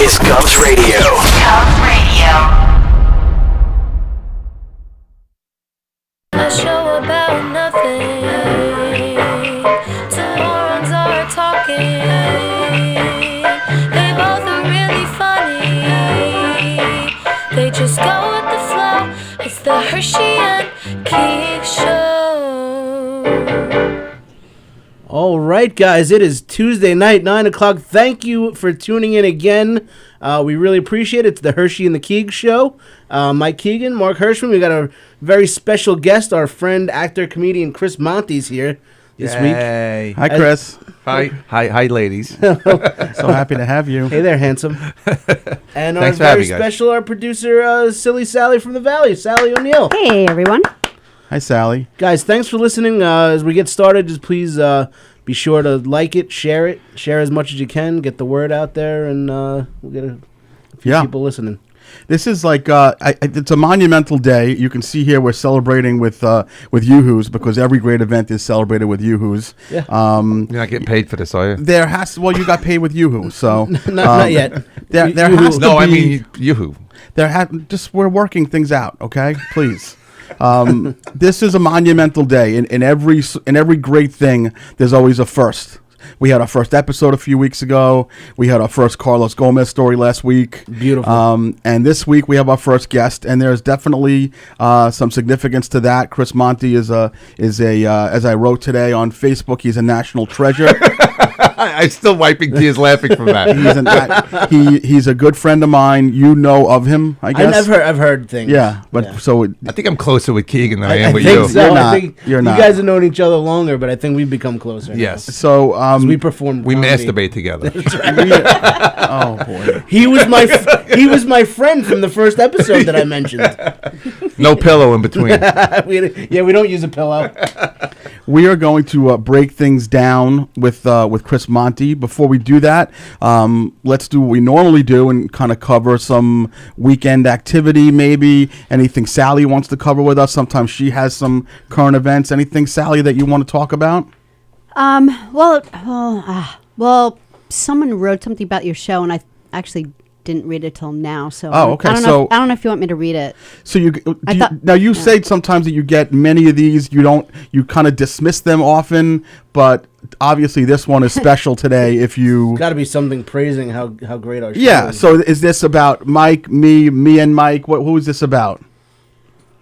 is Cubs Radio. Cubs Radio. A show about nothing. Two morons are talking. They both are really funny. They just go with the flow. It's the Hershey and Keegs Show. All right, guys, it is Tuesday night, 9 o'clock. Thank you for tuning in again. We really appreciate it. It's the Hershey and the Keegs Show. Mike Keegan, Mark Herschman. We got a very special guest, our friend, actor, comedian Chris Monte's here this week. Hi, Chris. Hi, ladies. So happy to have you. Hey there, handsome. And our Thanks for very having me, guys. special, our producer, Silly Sally from the Valley, Sally O'Neill. Hey, everyone. Hi, Sally. Guys, thanks for listening. As we get started, just please be sure to like it, share as much as you can, get the word out there, and we'll get a few people listening. This is like it's a monumental day. You can see here we're celebrating with Yoo-Hoos because every great event is celebrated with Yoo-Hoos. Yeah. You're not getting paid for this, are you? There has you got paid with Yoo-Hoo, so not yet. There has to be. I mean Yoo-Hoo. We're working things out. Okay, please. This is a monumental day. In every great thing, there's always a first. We had our first episode a few weeks ago. We had our first Carlos Gomez story last week. Beautiful. And this week we have our first guest, and there's definitely some significance to that. Chris Monte is a as I wrote today on Facebook, he's a national treasure. I'm still wiping tears laughing from that. He's a good friend of mine. You know of him, I guess. I've heard things. Yeah, but so I think I'm closer with Keegan than I am I with think you. so. You're not. I think You're not. You guys have known each other longer, but I think we've become closer. Yes. So we perform. We comedy. masturbate together. oh boy. He was my friend from the first episode that I mentioned. No pillow in between. we don't use a pillow. We are going to break things down with Chris Monte. Before we do that, let's do what we normally do and kind of cover some weekend activity, maybe anything Sally wants to cover with us. Sometimes she has some current events. Anything, Sally, that you want to talk about? Well, someone wrote something about your show, and I actually didn't read it till now. So okay. I don't know if you want me to read it. So you say sometimes that you get many of these. You kind of dismiss them often, but obviously this one is special today. If you Got to be something praising how great our show is. So is this about Mike, me and Mike? Who is this about?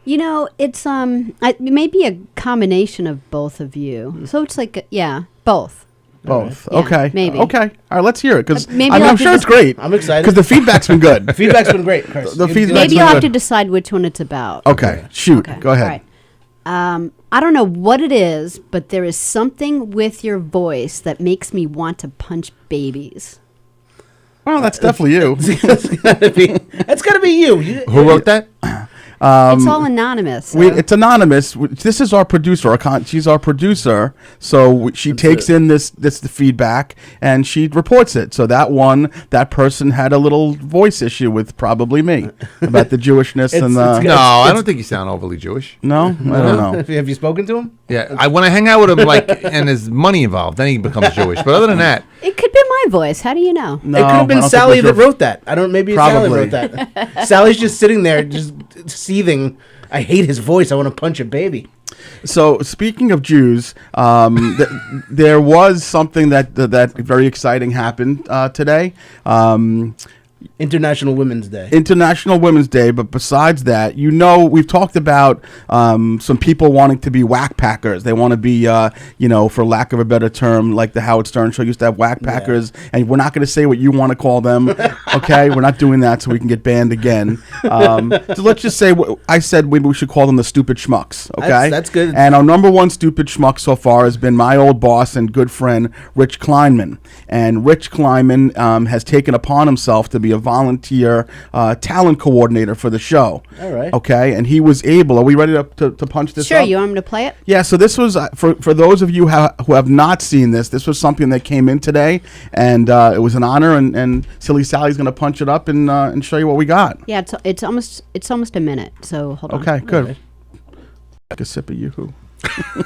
You know, it's it may be a combination of both of you. So it's like both. Both. Yeah, Okay. maybe. Okay. All right. Let's hear it because maybe I'm sure it's great. I'm excited because the feedback's been good. Feedback's been great, Chris. The feedback's Maybe been you'll have good. to decide which one it's about. Okay. Shoot. Okay. Go ahead. All right. I don't know what it is, but there is something with your voice that makes me want to punch babies. Well, that's definitely you. That's gotta be you. Who wrote that? It's all anonymous. So. It's anonymous. This is our producer. She's our producer, so she takes in the feedback and she reports it. So that person had a little voice issue with probably me about the Jewishness and the. No, I don't think you sound overly Jewish. No, I don't know. Have you spoken to him? Yeah, when I hang out with him, and there's money involved, then he becomes Jewish. But other than that, It could be my voice. How do you know? No, It could have I been don't Sally think that it was wrote that. I don't. Maybe Sally Probably. wrote that. Sally's just sitting there, just seething. I hate his voice. I want to punch a baby. So speaking of Jews, there was something that very exciting happened today. International Women's Day. International Women's Day, but besides that, we've talked about some people wanting to be whack packers. They want to be, for lack of a better term, like the Howard Stern show used to have whack packers, and we're not going to say what you want to call them, okay? We're not doing that so we can get banned again. So let's just say I said maybe we should call them the stupid schmucks, okay? That's good. And our number one stupid schmuck so far has been my old boss and good friend, Rich Kleinman. And Rich Kleinman has taken upon himself to be a volunteer talent coordinator for the show. All right. Okay, and he was able. Are we ready to punch this Sure, up? you want me to play it? Yeah, so this was, for those of you who have not seen this was something that came in today, and it was an honor, and Silly Sally's going to punch it up and show you what we got. Yeah, it's almost a minute, so hold on. Okay, good. right. Take a sip of Yoo-Hoo.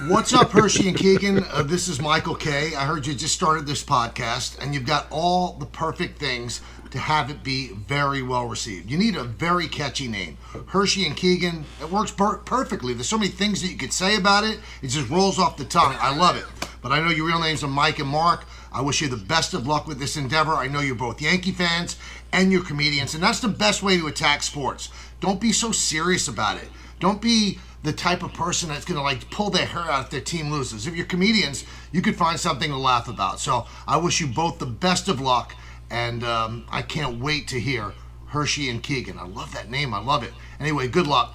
What's up, Hershey and Keegan? This is Michael K. I heard you just started this podcast, and you've got all the perfect things to have it be very well received. You need a very catchy name. Hershey and Keegan, it works perfectly. There's so many things that you could say about it. It just rolls off the tongue. I love it. But I know your real names are Mike and Mark. I wish you the best of luck with this endeavor. I know you're both Yankee fans and you're comedians, and that's the best way to attack sports. Don't be so serious about it. Don't be the type of person that's going to like pull their hair out if their team loses. If you're comedians, you could find something to laugh about. So I wish you both the best of luck, and I can't wait to hear Hershey and Keegan. I love that name. I love it. Anyway, good luck.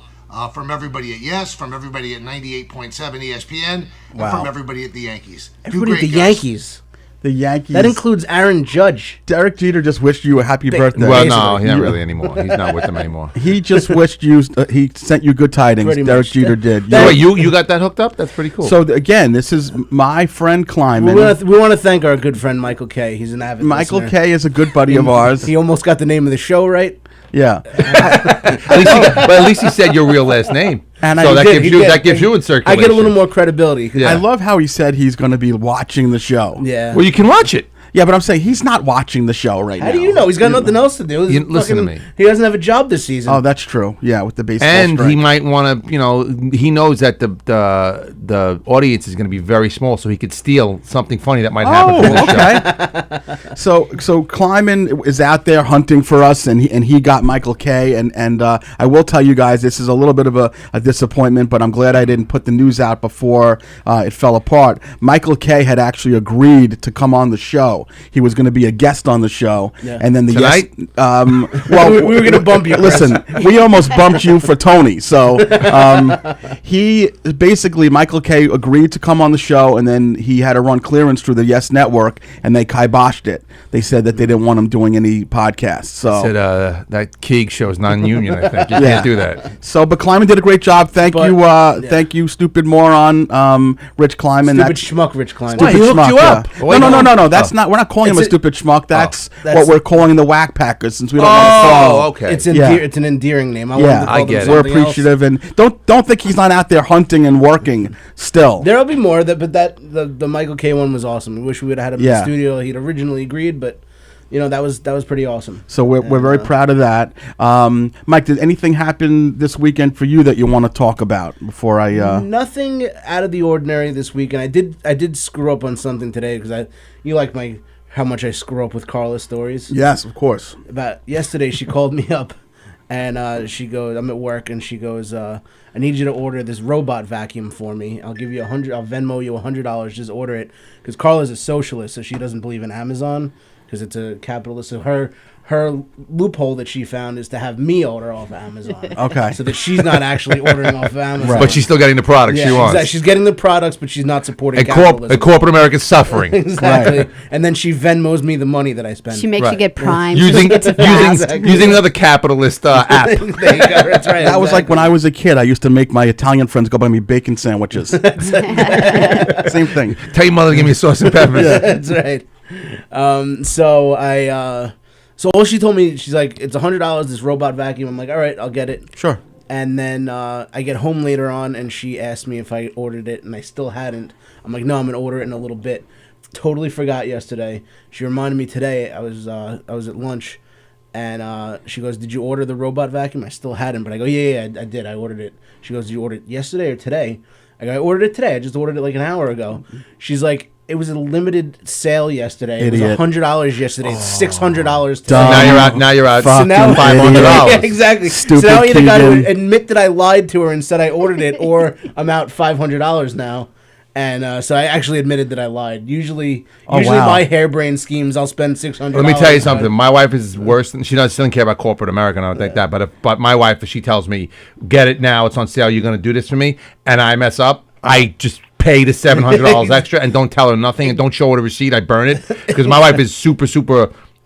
From everybody at Yes, from everybody at 98.7 ESPN, and from everybody at the Yankees. Everybody at the Yankees. The Yankees. That includes Aaron Judge. Derek Jeter just wished you a happy birthday. Well, no, he's not really anymore. He's not with them anymore. He just wished you. He sent you good tidings. Pretty Derek much. Jeter did. So wait, you got that hooked up? That's pretty cool. So again, this is my friend Kleiman. We want to thank our good friend Michael K. He's an avid Michael listener. K. is a good buddy of ours. He almost got the name of the show right. Yeah. at least he said your real last name. And so I that did, gives you that gives you in circulation. I get a little more credibility. Yeah. I love how he said he's going to be watching the show. Yeah. Well, you can watch it. Yeah, but I'm saying he's not watching the show right now. How do you know? He's got nothing else to do. You- listen to me. He doesn't have a job this season. Oh, that's true. Yeah, with the baseball And strike. he might want to, he knows that the audience is going to be very small, so he could steal something funny that might happen from the show. Okay. So Kleiman is out there hunting for us, and he got Michael K. And I will tell you guys, this is a little bit of a disappointment, but I'm glad I didn't put the news out before it fell apart. Michael K. had actually agreed to come on the show. He was going to be a guest on the show, and then the Tonight? well, we were going to bump you. Chris. Listen, we almost bumped you for Tony. So he basically, Michael K. agreed to come on the show, and then he had to run clearance through the Yes Network, and they kiboshed it. They said that they didn't want him doing any podcasts. So Said that Keegs show is non-union. I think you can't do that. So, but Kleiman did a great job. Thank But- thank you, stupid moron, Rich Kleiman. Stupid schmuck, Rich Klein. Why, he hooked you up. Yeah. Wait, No. That's not. We're not calling him a It's a- stupid schmuck. That's that's- what we're calling the whack packers, since we don't want to call. Oh, okay. It's Yeah. it's an endearing name. I wanted Yeah, to call I them get it. We're something else. appreciative, and don't think he's not out there hunting and working still. There'll be more. But the Michael K one was awesome. We wish we would have had him in Yeah. the studio. He'd originally agreed, but that was pretty awesome. So we're very proud of that. Mike, did anything happen this weekend for you that you want to talk about before I? Nothing out of the ordinary this week, and I did screw up on something today because you like how much I screw up with Carla's stories. Yes, of course. About yesterday, she called me up, and she goes, I'm at work, and she goes, I need you to order this robot vacuum for me. I'll give you $100. I'll Venmo you $100. Just order it, because Carla's a socialist, so she doesn't believe in Amazon, because it's a capitalist. So her loophole that she found is to have me order off of Amazon. Okay. So that she's not actually ordering off of Amazon. But she's still getting the products she wants. Exactly. She's getting the products, but she's not supporting And capitalism. corporate America's suffering. Exactly. Right. And then she Venmos me the money that I spend. She makes you Right. get Prime. using It's a fast. using another capitalist app. There you go. That's right. That was like when I was a kid. I used to make my Italian friends go buy me bacon sandwiches. Same thing. Tell your mother to give me sauce and peppers. That's right. So all she told me, she's like, it's $100, this robot vacuum. I'm like, all right, I'll get it. Sure. And then I get home later on, and she asked me if I ordered it, and I still hadn't. I'm like, no, I'm gonna order it in a little bit. Totally forgot yesterday. She reminded me today. I was at lunch, and she goes, "Did you order the robot vacuum?" I still hadn't, but I go, "Yeah, I did. I ordered it." She goes, "Did you order it yesterday or today?" I go, "I ordered it today. I just ordered it like an hour ago." She's like, "It was a limited sale yesterday. It was Idiot. $100 yesterday. It's $600 today." Dumb. Now you're out. Fucking now $500. Yeah, exactly. Stupid so now I either got Keegan. to admit that I lied to her and said I ordered it, or I'm out $500 now. And so I actually admitted that I lied. Usually wow. my harebrained schemes, I'll spend $600. Let me tell you something. My wife is worse than she doesn't care about corporate America. I don't think that. But my wife, if she tells me, "Get it now, it's on sale. You're going to do this for me," and I mess up, I just pay the $700 extra and don't tell her nothing and don't show her the receipt. I burn it because my wife is super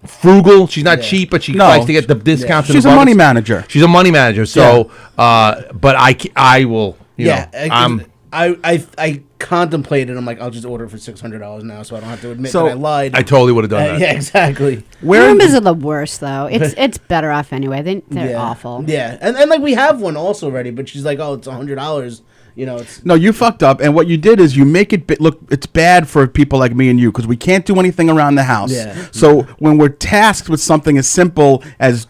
frugal. She's not cheap, but she likes to get the discounts. She's a money manager. She's a money manager. So, but I will. You know, I contemplated. I'm like, I'll just order it for $600 now, so I don't have to admit that I lied. I totally would have done that. Yeah, exactly. Roombas are the worst, though. It's better off anyway. They're Yeah. awful. Yeah, and like we have one also ready, but she's like, "Oh, it's $100." It's No, you fucked up, and what you did is you make it look. It's bad for people like me and you because we can't do anything around the house. Yeah. So when we're tasked with something as simple as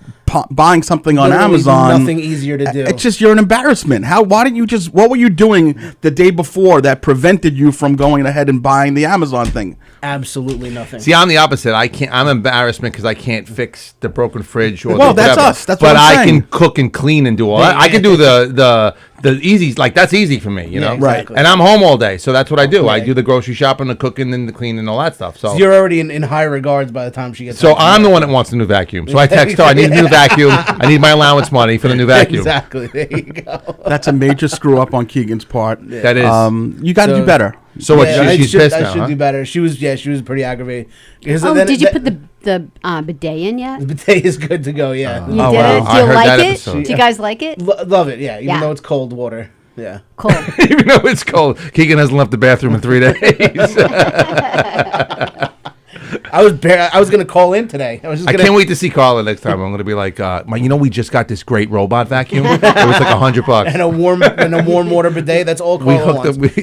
buying something on literally Amazon, nothing easier to do. it's just you're an embarrassment. Why didn't you just? What were you doing the day before that prevented you from going ahead and buying the Amazon thing? Absolutely nothing. See, I'm the opposite. I'm embarrassment because I can't fix the broken fridge or Well, the that's whatever. us. That's but what I'm I saying. can cook and clean and do all that. I can do the easy, like that's easy for me, Yeah, exactly. And I'm home all day, so that's what I do. I Right. do the grocery shopping, the cooking, and the cleaning, and all that stuff. So You're already in high regards by the time she gets So home from I'm the work. one that wants the new vacuum. So I text her, I need a new vacuum. I need my allowance money for the new vacuum. Exactly. There you go. That's a major screw up on Keegan's part. That is. You got to So- do better. So what? I She's should, pissed I now, should huh? do better. She was pretty aggravated. Because Oh, then did you put the bidet in yet? the bidet is good to go? Yeah, You Oh, did wow. it? I Do you heard like that it? episode. Do you guys like it? love it. Yeah, even Yeah. though it's cold water. Yeah. Cool. Even though it's cold, Keegan hasn't left the bathroom in 3 days. I was gonna call in today. I was just I gonna. can't wait to see Carla next time. I'm going to be like, we just got this great robot vacuum. It was like $100. And a warm water bidet. That's all We Carla hooked up. wants.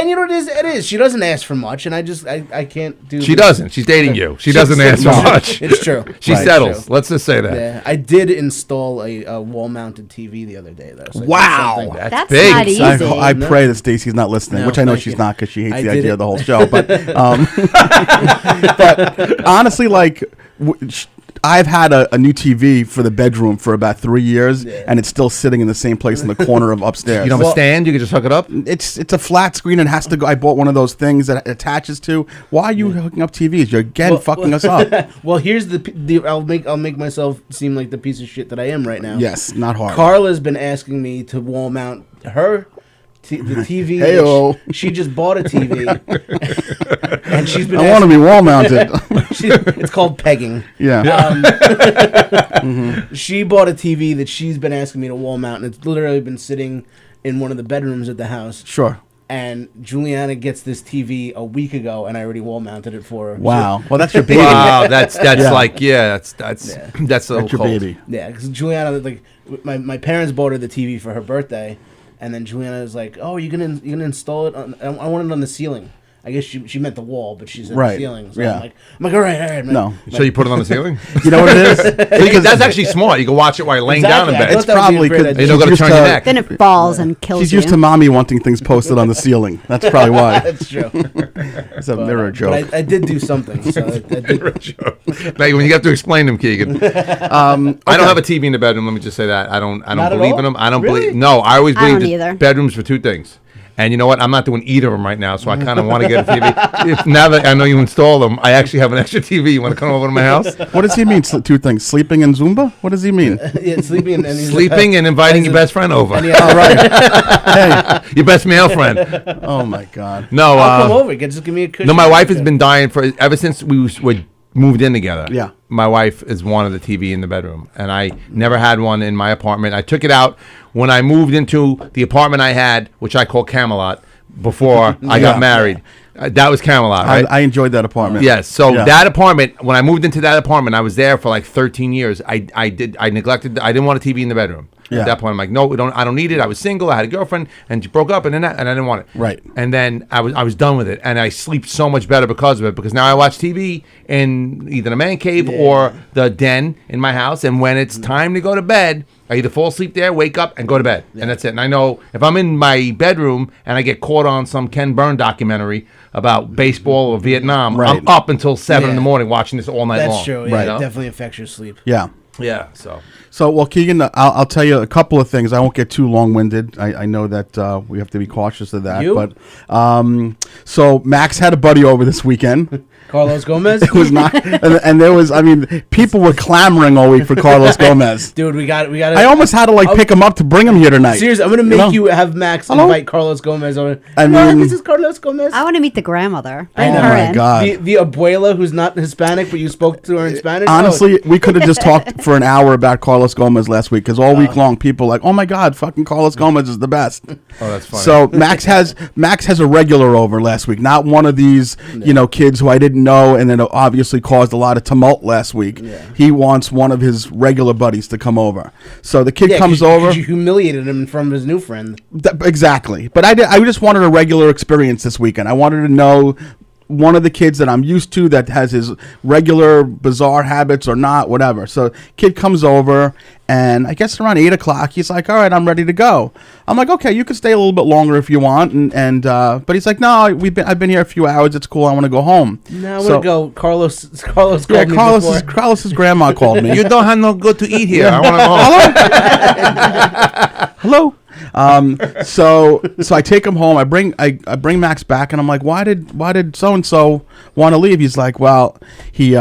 And you know what it is? It is. She doesn't ask for much, and I can't do. She doesn't. She's dating you. She doesn't answer much. It's true. She Right. settles. True. Let's just say that. Yeah, I did install a wall-mounted TV the other day, though. So Wow. something. That's That's big. not easy. I pray that Stacy's not listening, No, which I know thank she's you. not because she hates I the did idea it. of the whole show. But but honestly, like I've had a new TV for the bedroom for about 3 years, and it's still sitting in the same place in the corner of upstairs. You don't have a stand? You can just hook it up? It's a flat screen and has to go. I bought one of those things that it attaches to. Why are you hooking up TVs? You're again fucking us up. Well, here's the I'll make myself seem like the piece of shit that I am right now. Yes, not hard. Carla's been asking me to wall mount her the TV. Heyo. She just bought a TV, and she's been. I want to be wall mounted. It's called pegging. Yeah. She bought a TV that she's been asking me to wall mount, and it's literally been sitting in one of the bedrooms at the house. Sure. And Juliana gets this TV a week ago, and I already wall mounted it for her. Wow. Well, that's your baby. Wow, that's Yeah. like, that's Yeah. that's so That's your cold. baby. Yeah, because Juliana, like, my parents bought her the TV for her birthday, and then Juliana was like, "Oh, you gonna install it? I want it on the ceiling." I guess she meant the wall, but she said Right. the ceiling. So Yeah. I'm like, all right. No. So you put it on the ceiling? You know what it is? So that's actually smart. You can watch it while you're laying down in Exactly. I bed. thought that would be a probably great good. idea. You don't got to She's turn used your to- neck. Then it falls and kills She's you. used to mommy wanting things posted on the ceiling. That's probably why. That's true. It's a mirror joke. But I did do something. So I did. Like, when you have to explain them, Keegan. I don't have a TV in the bedroom. Let me just say that I don't Not at believe all? in them. I don't Really? believe. No, I always I believe don't that either. bedrooms for two things. And you know what? I'm not doing either of them right now, so I kind of want to get a TV. Now that I know you install them, I actually have an extra TV. You want to come over to my house? What does he mean? Two things: sleeping and Zumba. What does he mean? Yeah, sleeping and he's Sleeping and inviting your best friend over. And All right. Your best male friend. Oh my God. No, I'll come over. Just give me a cushion. no, my wife has been dying for ever since we moved in together. Yeah. My wife is wanted the TV in the bedroom, and I never had one in my apartment. I took it out when I moved into the apartment I had, which I call Camelot, before I got Yeah. married. That was Camelot, right? I enjoyed that apartment. Yes. So Yeah. that apartment, when I moved into that apartment, I was there for like 13 years. I didn't want a TV in the bedroom. Yeah. At that point, I'm like, no, I don't need it. I was single. I had a girlfriend, and she broke up, and I didn't want it. Right. And then I was done with it, and I sleep so much better because of it. Because now I watch TV in either the man cave or the den in my house, and when it's time to go to bed, I either fall asleep there, wake up, and go to bed, and that's it. And I know if I'm in my bedroom and I get caught on some Ken Burn documentary about baseball or Vietnam, Right. I'm up until 7 in the Yeah. morning watching this all night long. That's true. Yeah, Right. it definitely affects your sleep. Yeah. Yeah. So So, well, Keegan, I'll tell you a couple of things. I won't get too long-winded. I know that we have to be cautious of that. You? But so Max had a buddy over this weekend. Carlos Gomez. It was not, and there was. I mean, people were clamoring all week for Carlos Gomez. Dude, we got. I almost had to pick him up to bring him here tonight. Seriously, I'm gonna make know? you have Max Hello? invite Carlos Gomez over. I No, mean- this is Carlos Gomez. I want to meet the grandmother. Oh Bring her my in. God. The abuela who's not Hispanic, but you spoke to her in Spanish. Honestly, we could have just talked for an hour about Carlos Gomez last week because all week long people were like, oh my God, fucking Carlos Gomez is the best. oh, that's funny. So Max has a regular over last week, not one of these kids who I didn't know, and it obviously caused a lot of tumult last week. He wants one of his regular buddies to come over. So the kid comes over. 'Cause you humiliated him in front of his new friend. Exactly. But I just wanted a regular experience this weekend. I wanted to know one of the kids that I'm used to that has his regular bizarre habits or not, whatever. So kid comes over, and I guess around 8 o'clock, he's like, all right, I'm ready to go. I'm like, okay, you can stay a little bit longer if you want. But he's like, no, I've been here a few hours. It's cool. I want to go home. No, I want to go. Carlos called Yeah, me Carlos's grandma called me. You don't have no good to eat here. I want to go home. Hello. So I take him home. I bring Max back, and I'm like, why did so and so want to leave? He's like, well, he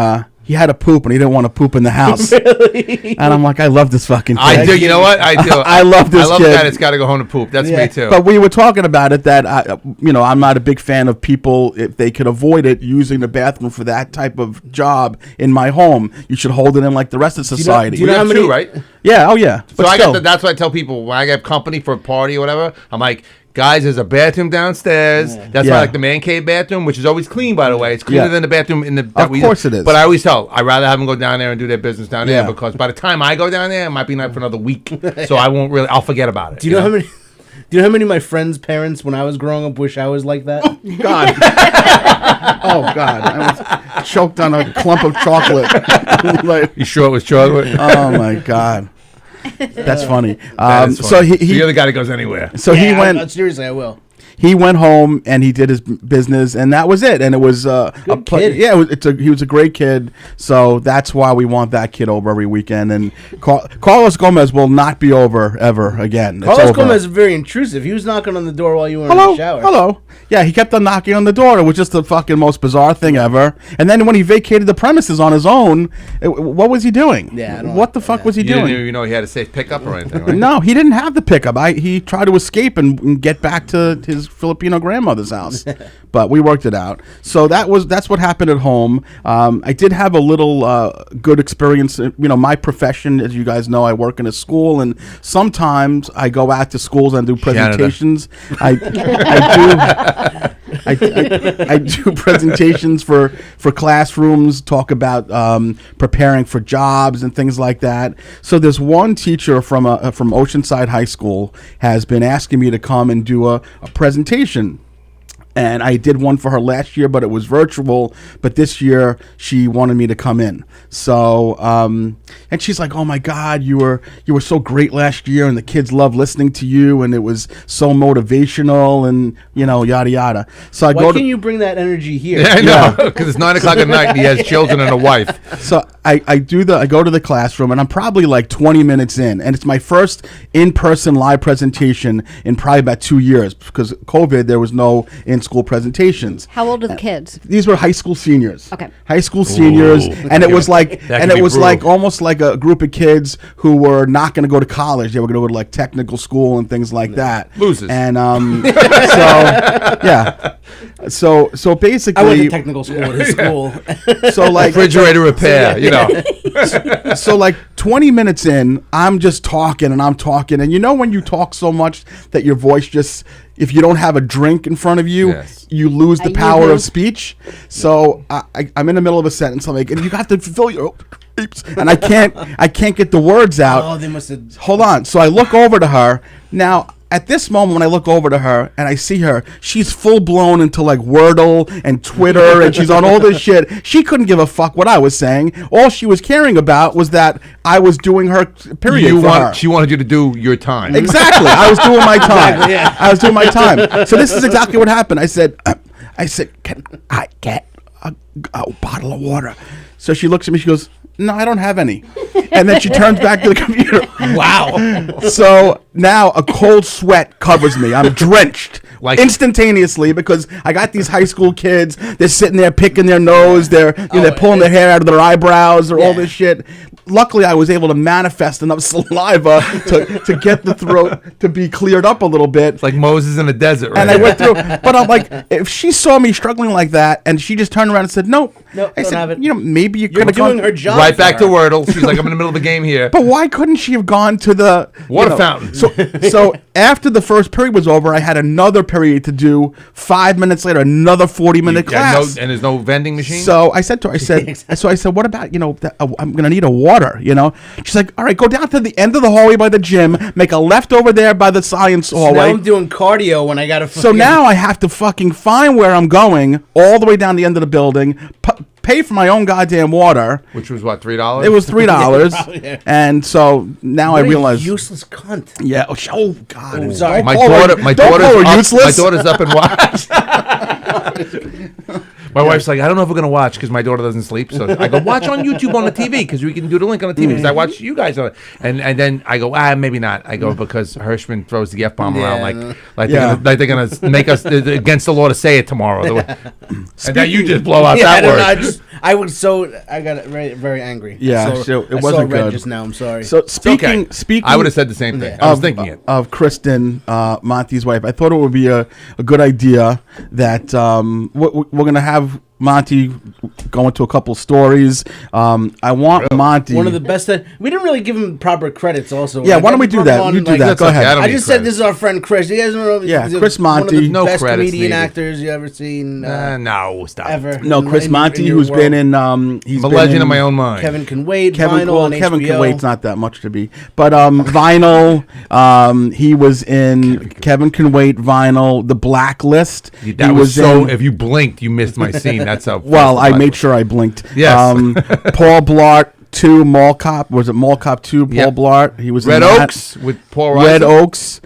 had a poop and he didn't want to poop in the house. Really? And I'm like, I love this fucking kid. I do. You know what? I do. I love this I love kid. that it's got to go home to poop. That's me too. But we were talking about it that I'm not a big fan of people, if they could avoid it, using the bathroom for that type of job in my home. You should hold it in like the rest of society. do you know how have many? two, right? Yeah. Oh yeah. So But I still. got that's what I tell people when I get company for a party or whatever. I'm like, guys, there's a bathroom downstairs. That's why I like the man cave bathroom, which is always clean, by the way. It's cleaner than the bathroom in the. Of course it is. But I always tell, I'd rather have them go down there and do their business down there Yeah. because by the time I go down there, it might be not for another week. So I won't really. I'll forget about it. Do you know how many? Do you know how many of my friends' parents, when I was growing up, wish I was like that? God. Oh God. I was choked on a clump of chocolate. Like, You sure it was chocolate? oh my God. That's funny. That is funny. So the other guy that goes anywhere. so he went. Seriously, I will. He went home and he did his business, and that was it. And it was Good kid. Yeah, he was a great kid. So that's why we want that kid over every weekend. And Carlos Gomez will not be over ever again. It's Carlos over. Gomez is very intrusive. He was knocking on the door while you were in Hello, the shower. hello. Yeah, he kept on knocking on the door. It was just the fucking most bizarre thing ever. And then when he vacated the premises on his own, what was he doing? Yeah, I don't what like the that. fuck was he You didn't doing? even know he had a safe pickup or anything, right? No, he didn't have the pickup. He tried to escape and get back to his Filipino grandmother's house, but we worked it out. So that's what happened at home. I did have a little good experience. My profession, as you guys know, I work in a school, and sometimes I go out to schools and do presentations. I do presentations for classrooms, talk about preparing for jobs and things like that. So there's one teacher from Oceanside High School has been asking me to come and do a presentation. And I did one for her last year, but it was virtual. But this year, she wanted me to come in. So, and she's like, "Oh my God, you were so great last year, and the kids love listening to you, and it was so motivational, and yada yada." So Why can't you bring that energy here? Yeah, I know, because it's 9 o'clock at night and he has children and a wife. So I go to the classroom, and I'm probably like 20 minutes in, and it's my first in-person live presentation in probably about 2 years, because COVID, there was no in-school presentations. How old are the kids? These were high school seniors. Okay. High school seniors, and it was like, That and could it be was brutal. like almost like a group of kids who were not going to go to college. They were going to go to like technical school and things like that. Losers. And so basically, I went to technical school at his school. so like Refrigerator repair, so like 20 minutes in, I'm just talking, and when you talk so much that your voice just, if you don't have a drink in front of you, Yes. you lose the You power do. of speech. So I'm in the middle of a sentence, I'm like, and you have to fill your and I can't get the words out. Oh, they must have. Hold on. So I look over to her. Now, at this moment, when I look over to her and I see her, she's full blown into like Wordle and Twitter, and she's on all this shit. She couldn't give a fuck what I was saying. All she was caring about was that I was doing her period for her. She wanted you to do your time. Exactly. I was doing my time. Exactly, yeah. I was doing my time. So this is exactly what happened. I said, can I get a bottle of water? So she looks at me. She goes, "No, I don't have any." And then she turns back to the computer. Wow. So now a cold sweat covers me. I'm drenched Like- instantaneously because I got these high school kids. They're sitting there picking their nose. They're pulling their hair out of their eyebrows or all this shit. Luckily, I was able to manifest enough saliva to get the throat to be cleared up a little bit. It's like Moses in the desert, right? And I went through, but I'm like, if she saw me struggling like that, and she just turned around and said, "Nope," Nope, I don't said, have it. maybe you You're could have doing gone. her job. right back to for her. Wordle. She's like, I'm in the middle of the game here. But why couldn't she have gone to the Water fountain. So after the first period was over, I had another period to do. 5 minutes later, another 40-minute class. And there's no vending machine. So I said to her, I said, what about, I'm going to need a water, She's like, all right, go down to the end of the hallway by the gym, make a left over there by the science hallway. Now I'm doing cardio when I got to So now I have to fucking find where I'm going all the way down the end of the building, pay for my own goddamn water. Which was what, $3? It was $3. Yeah. And so now I realize. Useless cunt. Yeah. Oh God. I'm sorry. My daughter's up and watch. My wife's like, I don't know if we're gonna watch because my daughter doesn't sleep. So I go, watch on YouTube on the TV because we can do the link on the TV. Because I watch you guys on it, and then I go, maybe not. I go because Hirschman throws the F-bomb around like they're gonna make us against the law to say it tomorrow. And now you just blow out that word. I got very angry. Yeah, so it I wasn't saw red good. just now. I'm sorry. So speaking, I would have said the same thing. I was thinking it. Of Kristen, Monty's wife. I thought it would be a good idea that we're gonna have Monty go into a couple stories. I want Monty. One of the best. We didn't really give him proper credits. Also, yeah. Why don't we do that? You do that. Go ahead. I just said this is our friend Chris. You guys don't know. Yeah, Chris Monty. One of the best credits comedian needed. actors you ever seen. No, stop. Ever. No, Chris Monty, who's been in. He's I'm a been legend in in my own mind. Kevin Can Wait. Kevin Vinyl on Kevin HBO. Can Wait's not that much to be, but Vinyl. He was in Kevin Can Wait, Vinyl, The Blacklist. That was so. If you blinked, you missed my scene. That's how. Well, I made sure I blinked. Yes. Paul Blart 2 Mall Cop. Was it Mall Cop 2? Paul Blart. He was Red in that. Oaks with Paul Reiser. Red Oaks.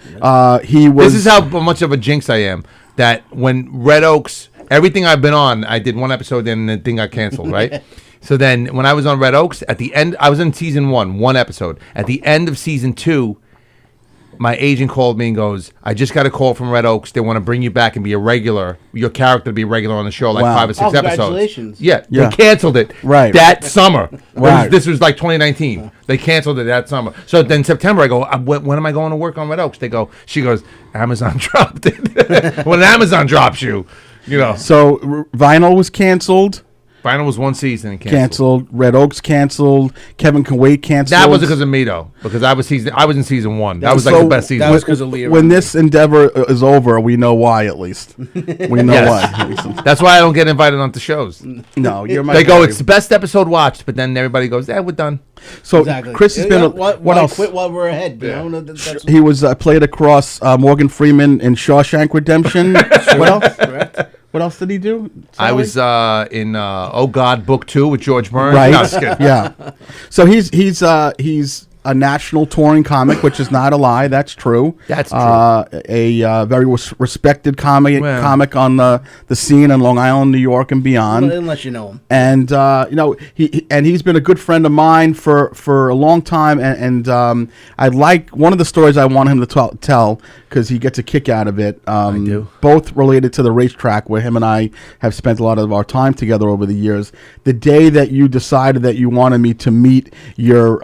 He was. This is how much of a jinx I am. That when Red Oaks, everything I've been on, I did one episode and the thing got canceled, right? So then when I was on Red Oaks, at the end, I was in season one episode. At the end of season 2, my agent called me and goes, I just got a call from Red Oaks. They want to bring you back and be your character to be regular on the show, like 5 or 6 episodes. Congratulations. Yeah, Yeah. they canceled it Right. that summer. Right. This was like 2019. They canceled it that summer. So then September, I go, when am I going to work on Red Oaks? She goes, Amazon dropped it. When Amazon drops you, So Vinyl was canceled. Final was one season and Canceled. Red Oaks canceled. Kevin Can Wait canceled. That wasn't because of me though, because I was in season 1. That was like the best season. That was because of Leah. When this endeavor is over, we know why. At least we know Yes. why. That's why I don't get invited onto shows. No, you're my. They go, guy. it's the best episode watched, but then everybody goes, we're done. So Exactly. Chris has been. What else? Quit while we're ahead. You know? That's He was played across Morgan Freeman in Shawshank Redemption. What else? correct. What else did he do? I was in Oh God Book 2 with George Burns. Right. No, just kidding. Yeah. So he's a national touring comic, which is not a lie. That's true. That's true. A very respected comic on the scene in Long Island, New York, and beyond. Unless you know him. And he's been a good friend of mine for a long time. And I like one of the stories I want him to tell because he gets a kick out of it. I do. Both related to the racetrack where him and I have spent a lot of our time together over the years. The day that you decided that you wanted me to meet your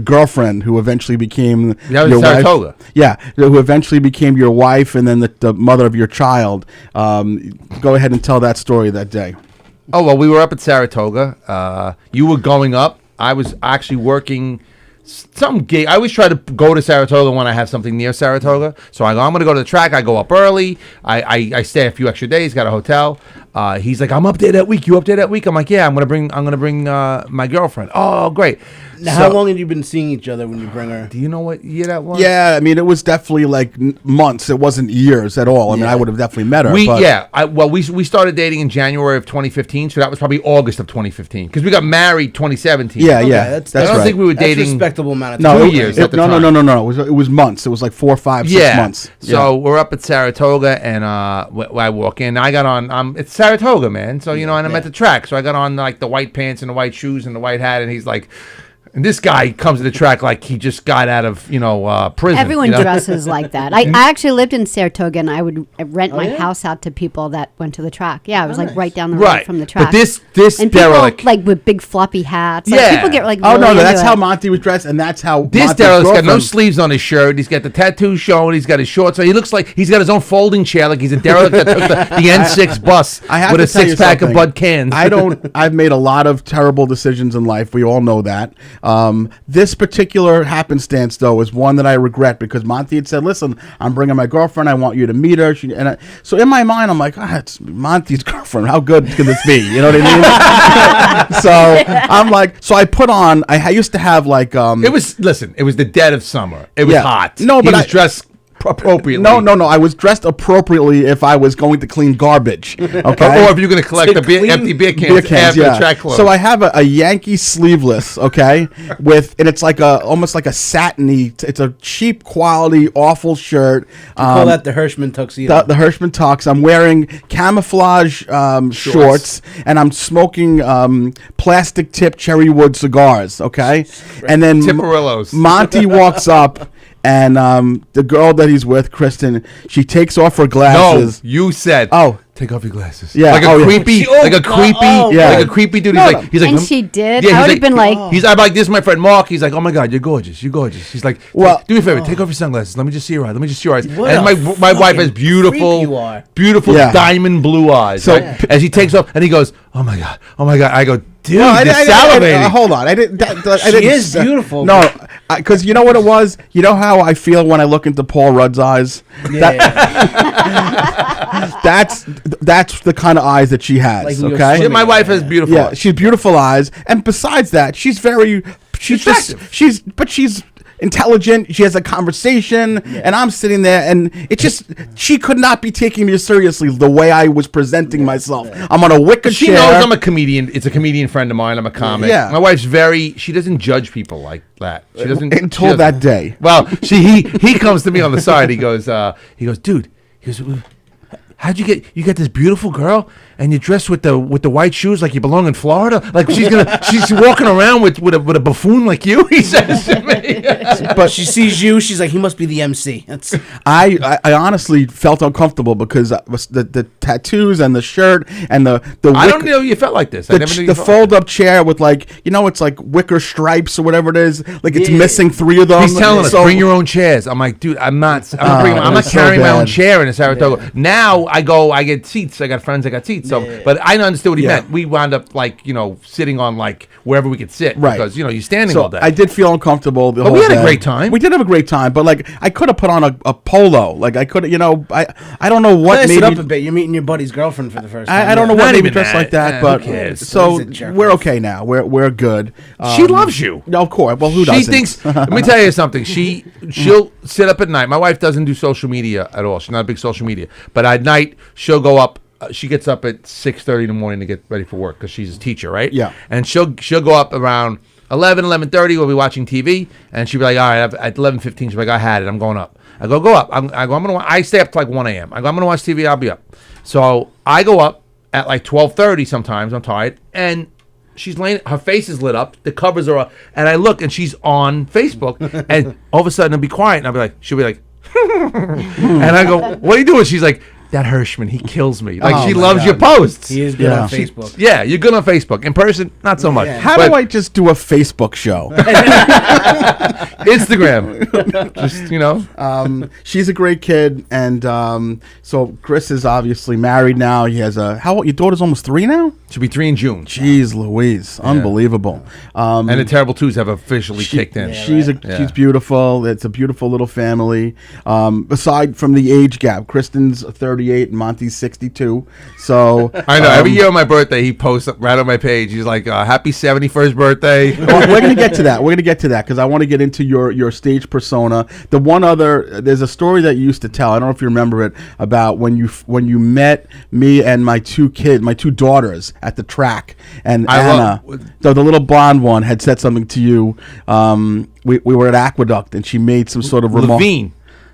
girlfriend, who eventually became That was your Saratoga. wife. Yeah, who eventually became your wife and then the mother of your child. Go ahead and tell that story that day. Oh, well, we were up at Saratoga. You were going up. I was actually working some gig. I always try to go to Saratoga when I have something near Saratoga. So I go, I'm going to go to the track. I go up early. I stay a few extra days, got a hotel. He's like, I'm up there that week. You up there that week? I'm like, yeah, I'm gonna bring my girlfriend. Oh, great. Now, how long have you been seeing each other when you bring her? Do you know what year that was? Yeah, I mean, it was definitely like months. It wasn't years at all. I mean, I would have definitely met her. We started dating in January of 2015, so that was probably August of 2015 because we got married 2017. Yeah, Okay, yeah. that's I don't right. think we were That's a dating. respectable amount of No, time. 2 years at the no, time. no. It was months. It was like 4, 5, 6 months. So we're up at Saratoga, and I walk in. I got on. It's Saratoga, man. So and I'm at the track. So I got on like the white pants and the white shoes and the white hat, and he's like. And this guy comes to the track like he just got out of, prison. Everyone dresses like that. I actually lived in Saratoga, and I would rent my house out to people that went to the track. Yeah, it was like right down the road from the track. But this and derelict. people, like with big floppy hats. Yeah. Like, people get like Oh, really no, that's into how it. Monty was dressed, and that's how This Monty's derelict's got no girlfriend- sleeves on his shirt. He's got the tattoo showing. He's got his shorts. So he looks like he's got his own folding chair, like he's a derelict that took the N6 bus I have with to a tell you 6-pack of something. Bud cans. I've made a lot of terrible decisions in life. We all know that. This particular happenstance, though, is one that I regret because Monty had said, "Listen, I'm bringing my girlfriend. I want you to meet her." So in my mind, I'm like, "It's Monty's girlfriend. How good can this be?" You know what I mean? So I'm like, so I put on. I used to have like. It was the dead of summer. It was hot. No, but he was dressed appropriately. No. I was dressed appropriately if I was going to clean garbage. Okay. Or if you're going to collect the empty beer cans after the track closed. So I have a Yankee sleeveless, okay, and it's like almost like a satiny. It's a cheap quality, awful shirt. Call that the Hirschman tuxedo. The Hirschman tux. I'm wearing camouflage shorts, and I'm smoking plastic tip cherry wood cigars. Okay, and then Tipperillos. Monty walks up. And the girl that he's with, Kristen, she takes off her glasses. No, you said, "Oh, take off your glasses." Yeah, like a creepy, like a creepy dude. No, he's like, And she did. Yeah, I would he's have been like, I'm like, this is my friend Mark. He's like, "Oh my God, you're gorgeous. You're gorgeous." He's like, Well- do me a favor, take off your sunglasses. Let me just see your eyes. Let me just see your eyes. What And a my wife has fucking creep you are. beautiful Yeah. diamond blue eyes. So- Right? As he takes off, and he goes, "Oh my God, oh my God." I go, dude, No, you're salivating. hold on. I didn't. I She didn't is beautiful. No, because you know what it was. You know how I feel when I look into Paul Rudd's eyes. That's the kind of eyes that she has. Like when you're okay. Shit, my wife has beautiful Yeah, eyes. she's beautiful eyes, and besides that, she's Attractive. she's intelligent. She has a conversation, and I'm sitting there, and it just she could not be taking me seriously the way I was presenting myself. I'm on a wicker She chair. knows I'm a comedian. It's a comedian friend of mine. I'm a comic. Yeah. My wife's she doesn't judge people like that. She doesn't until she that day. Well, he comes to me on the side. He goes, dude, how'd you get this beautiful girl and you dress with the white shoes like you belong in Florida? Like she's walking around with a buffoon like you, he says to me. But she sees you, she's like, he must be the MC. That's I honestly felt uncomfortable because the tattoos and the shirt and the I don't know you felt like this. I never knew you the felt fold up chair with it's like wicker stripes or whatever it is. Like it's missing 3 of them. He's telling us, So- bring your own chairs. I'm like, dude, I'm not that's so carrying my own bad. chair in Saratoga. Now I get seats. I got friends that got seats. So, but I understood what he meant. We wound up sitting on wherever we could sit. Right. Because, you're standing So all day. I did feel uncomfortable. But we had a great time. We did have a great time, but I could have put on a polo. Like I could, I don't know what class made it up me. a bit. You're meeting your buddy's girlfriend for the first time. I don't know Not what made me even dress that. like that, Who but cares? so He's a jerk we're off. okay now. We're good. She loves you. No, of course. Well, who She doesn't? thinks. Let me tell you something. She'll sit up at night. My wife doesn't do social media at all. She's not a big social media. But at night she'll go up. She gets up at 6:30 in the morning to get ready for work because she's a teacher, right? Yeah. And she'll go up around 11:30. We'll be watching TV, and she'll be like, "All right." At 11:15, she'll be like, "I had it. I'm going up." I go up. I stay up to 1 a.m. I go, "I'm gonna watch TV. I'll be up." So I go up at 12:30. Sometimes I'm tired, and she's laying. Her face is lit up. The covers are up, and I look, and she's on Facebook. And all of a sudden, I'll be quiet, and I'll be like, she'll be like, and I go, "What are you doing?" She's like, "That Hirschman, he kills me." Like, she my loves God. your posts. He is good Yeah. on Facebook. Yeah, you're good on Facebook. In person, not so much. Yeah. How But do I just do a Facebook show? Instagram. Just, She's a great kid, and so Chris is obviously married now. He has how old? Your daughter's almost 3 now. should be 3 in June. Jeez Louise, unbelievable. And the Terrible Twos have officially kicked in. She's beautiful. It's a beautiful little family. Aside from the age gap, Kristen's 38 and Monty's 62. So I know. Every year on my birthday, he posts up right on my page. He's like, "Happy 71st birthday." well, we're gonna get to that. We're gonna get to that because I want to get into your stage persona. There's a story that you used to tell. I don't know if you remember it about when you met me and my two daughters at the track, and Anna, the little blonde one, had said something to you. We were at Aqueduct, and she made some sort of remark.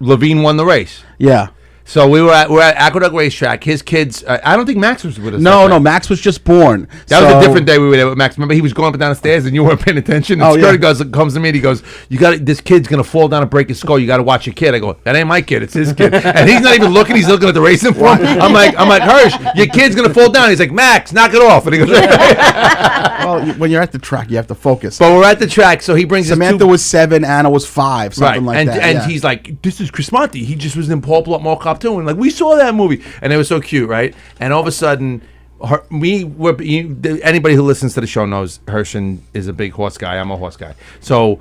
Levine won the race. Yeah. So we're at Aqueduct Racetrack. His kids. I don't think Max was with us. No, Max was just born. That was a different day we were there with Max. Remember, he was going up and down the stairs, and you weren't paying attention. And Scotty comes to me and he goes, this kid's gonna fall down and break his skull. You got to watch your kid." I go, "That ain't my kid. It's his kid." And he's not even looking. He's looking at the racing form. I'm like, "Hirsch, your kid's gonna fall down." He's like, "Max, knock it off." And he goes, Well, when you're at the track, you have to focus. But we're at the track, so he brings Samantha was 7, Anna was 5, something like that. And yeah. he's like, "This is Chris Monty. He just was in Paul Blart Mall Cop 2." And like, we saw that movie, and it was so cute, right? And all of a sudden, Anybody who listens to the show knows Herschy is a big horse guy. I'm a horse guy. So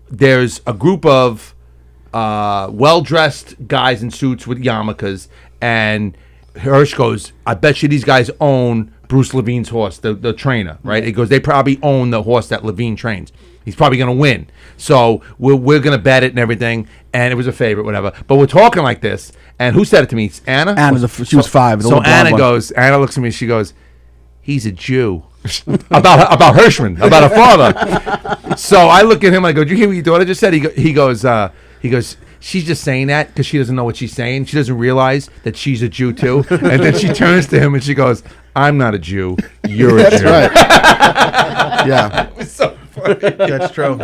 there's a group of well-dressed guys in suits with yarmulkes, and Hersch goes, I bet you these guys own Bruce Levine's horse, the trainer, right? He goes, they probably own the horse that Levine trains. He's probably going to win. So we're going to bet it and everything, and it was a favorite, whatever. But we're talking like this, and who said it to me? It's Anna? She was 5. So Anna looks at me, she goes, he's a Jew. about Herschman, about her father. So I look at him, I go, did you hear what your daughter just said? He goes, she's just saying that because she doesn't know what she's saying. She doesn't realize that she's a Jew too. And then she turns to him and she goes, I'm not a Jew. You're a Jew. That's right. Yeah. It was so funny. That's true.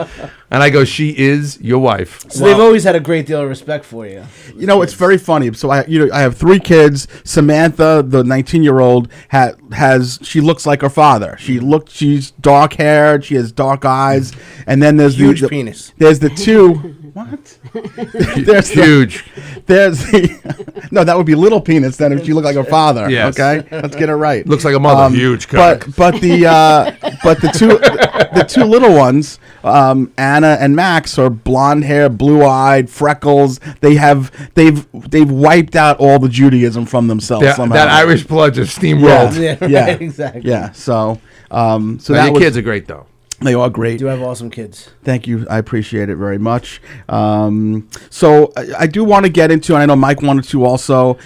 And I go, she is your wife. So they've always had a great deal of respect for you. You know, it's very funny. So I have 3 kids. Samantha, the 19-year-old, she looks like her father. She's dark haired. She has dark eyes. And then there's Huge penis. There's the 2. What? There's Huge. No, that would be little penis then if she looked like her father. Yes. Okay, let's get it right. Looks like a mother. Huge cock. But the two little ones, Anna and Max, are blonde hair, blue eyed, freckles. They've wiped out all the Judaism from themselves somehow. That Irish blood just steamrolled. Yeah. Exactly. Yeah. So Your kids are great though. They are great. You have awesome kids. Thank you. I appreciate it very much. So I do want to get into, and I know Mike wanted to also,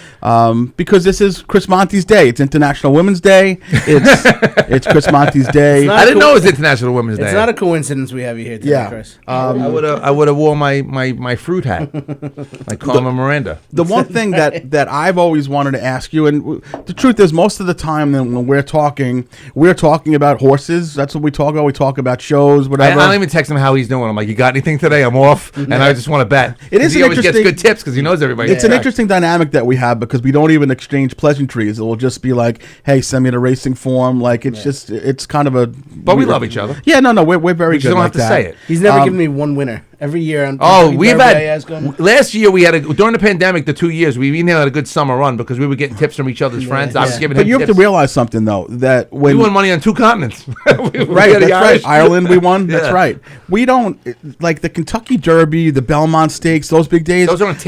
because this is Chris Monty's Day. It's International Women's Day. It's Chris Monty's Day. I didn't know it was International Women's Day. It's not a coincidence we have you here today, Chris. I would have worn my fruit hat, like Carmen Miranda. The one thing that I've always wanted to ask you, and the truth is, most of the time when we're talking about horses. That's what we talk about. We talk about shows, whatever. I don't even text him how he's doing. I'm like, you got anything today? I'm off, and I just want to bet. It is he always gets good tips because he knows everybody. It's an interesting dynamic that we have because we don't even exchange pleasantries. It will just be like, "Hey, send me the racing form." Like it's kind of a. But we love each other. Yeah, no, we're very good. You don't have to say it. He's never given me one winner. Every year. We've had last year we had during the pandemic, the 2 years we even had a good summer run because we were getting tips from each other's friends. I was giving him But you have tips. to realize something though, that when we won money on 2 continents. Right, that's right. Ireland we won. That's right. We don't like the Kentucky Derby, the Belmont Stakes, those big days. Those aren't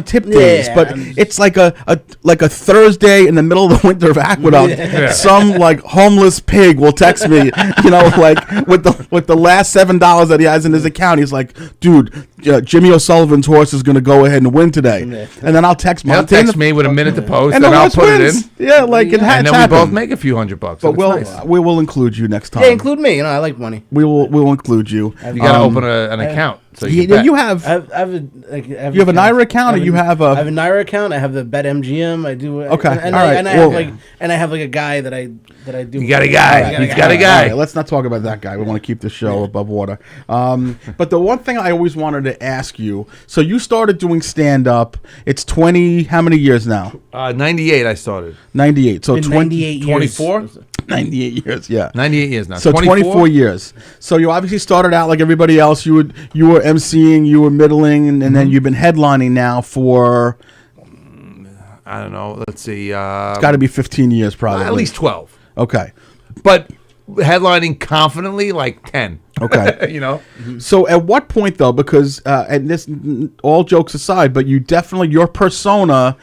tip days, but it's like a Thursday in the middle of the winter of Aqueduct. Some like homeless pig will text me, like with the last $7 that he has in his account. He's like, dude, Jimmy O'Sullivan's horse is going to go ahead and win today. And then I'll text He'll text me with a minute to post, and I'll put wins. it in. Yeah, like it and then happened. we both make a few $100. But we will include you next time. Yeah, include me. I like money. We will include you. You got to open an account. So you have an IRA account, or you have a. I have an IRA account. I have the BetMGM. I do. Okay, and all right. I have a guy that I do. You got a guy. He's got a guy. All right, let's not talk about that guy. We want to keep the show above water. But the one thing I always wanted to ask you. So you started doing stand up. It's 20. How many years now? 98. I started. 98. So 28 years. 24. 98 years. Yeah. 98 years now. So 24 years. So you obviously started out like everybody else. You were emceeing, you were middling, and then you've been headlining now for. I don't know. Let's see. It's got to be 15 years, probably. At least 12. Okay. But headlining confidently, like 10. Okay. So at what point though, because and this, all jokes aside, but you definitely, your persona,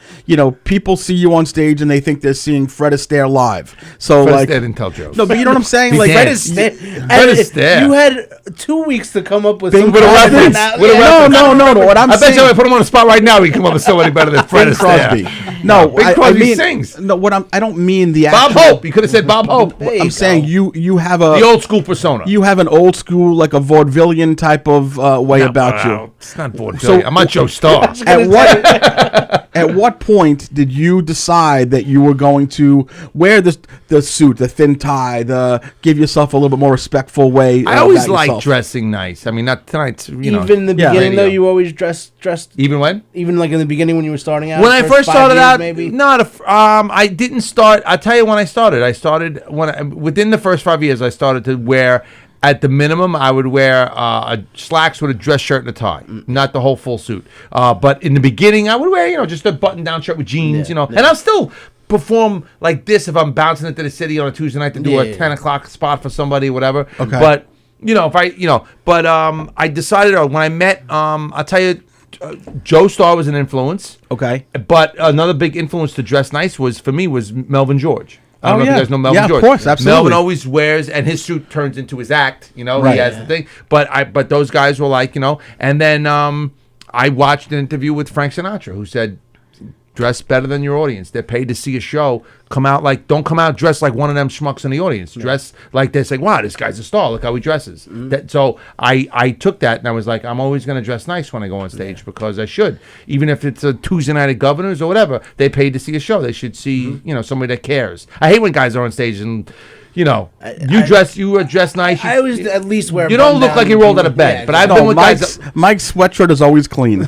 people see you on stage and they think they're seeing Fred Astaire live. So Fred like, Astaire didn't tell jokes. No, but you know what I'm saying? Like Fred Astaire. You had 2 weeks to come up with With a reference. No. What I bet you if I put him on the spot right now, he'd come up with somebody better than Fred Crosby. Astaire. No, Bing Crosby sings. No, I don't mean the Bob actual, Hope. You could have said Bob Hope. I'm saying you have the old school persona. You have an old school, like a vaudevillian type of way about you. It's not vaudevillian. I'm not Joe Starr. At what point did you decide that you were going to wear the suit, the thin tie, give yourself a little bit more respectful way? I always like dressing nice. I mean, not tonight. Even in the beginning, though, you always dressed. Even when? Even like in the beginning when you were starting out. When I first started out, maybe. I didn't start. I'll tell you when I started. Within the first 5 years, I started to wear. At the minimum, I would wear slacks with a dress shirt and a tie, not the whole full suit. But in the beginning, I would wear, just a button-down shirt with jeans, And I'm still perform like this if I'm bouncing into the city on a Tuesday night to do a 10 o'clock spot for somebody, whatever. Okay. But if I decided when I met, I'll tell you, Joe Starr was an influence. Okay. But another big influence to dress nice was Melvin George. I don't know if you guys know Melvin George. Of course, absolutely. Melvin always wears, and his suit turns into his act. He has the thing. But those guys were like, and then I watched an interview with Frank Sinatra, who said, dress better than your audience. They're paid to see a show. Don't come out dressed like one of them schmucks in the audience. Dress like they're saying, wow, this guy's a star. Look how he dresses. So I took that and I was like, I'm always going to dress nice when I go on stage because I should. Even if it's a Tuesday night at Governors or whatever, they paid to see a show. They should see, somebody that cares. I hate when guys are on stage and you dress nice. I always at least wear. You don't look like you rolled out of bed, but I've been with guys. Mike's sweatshirt is always clean.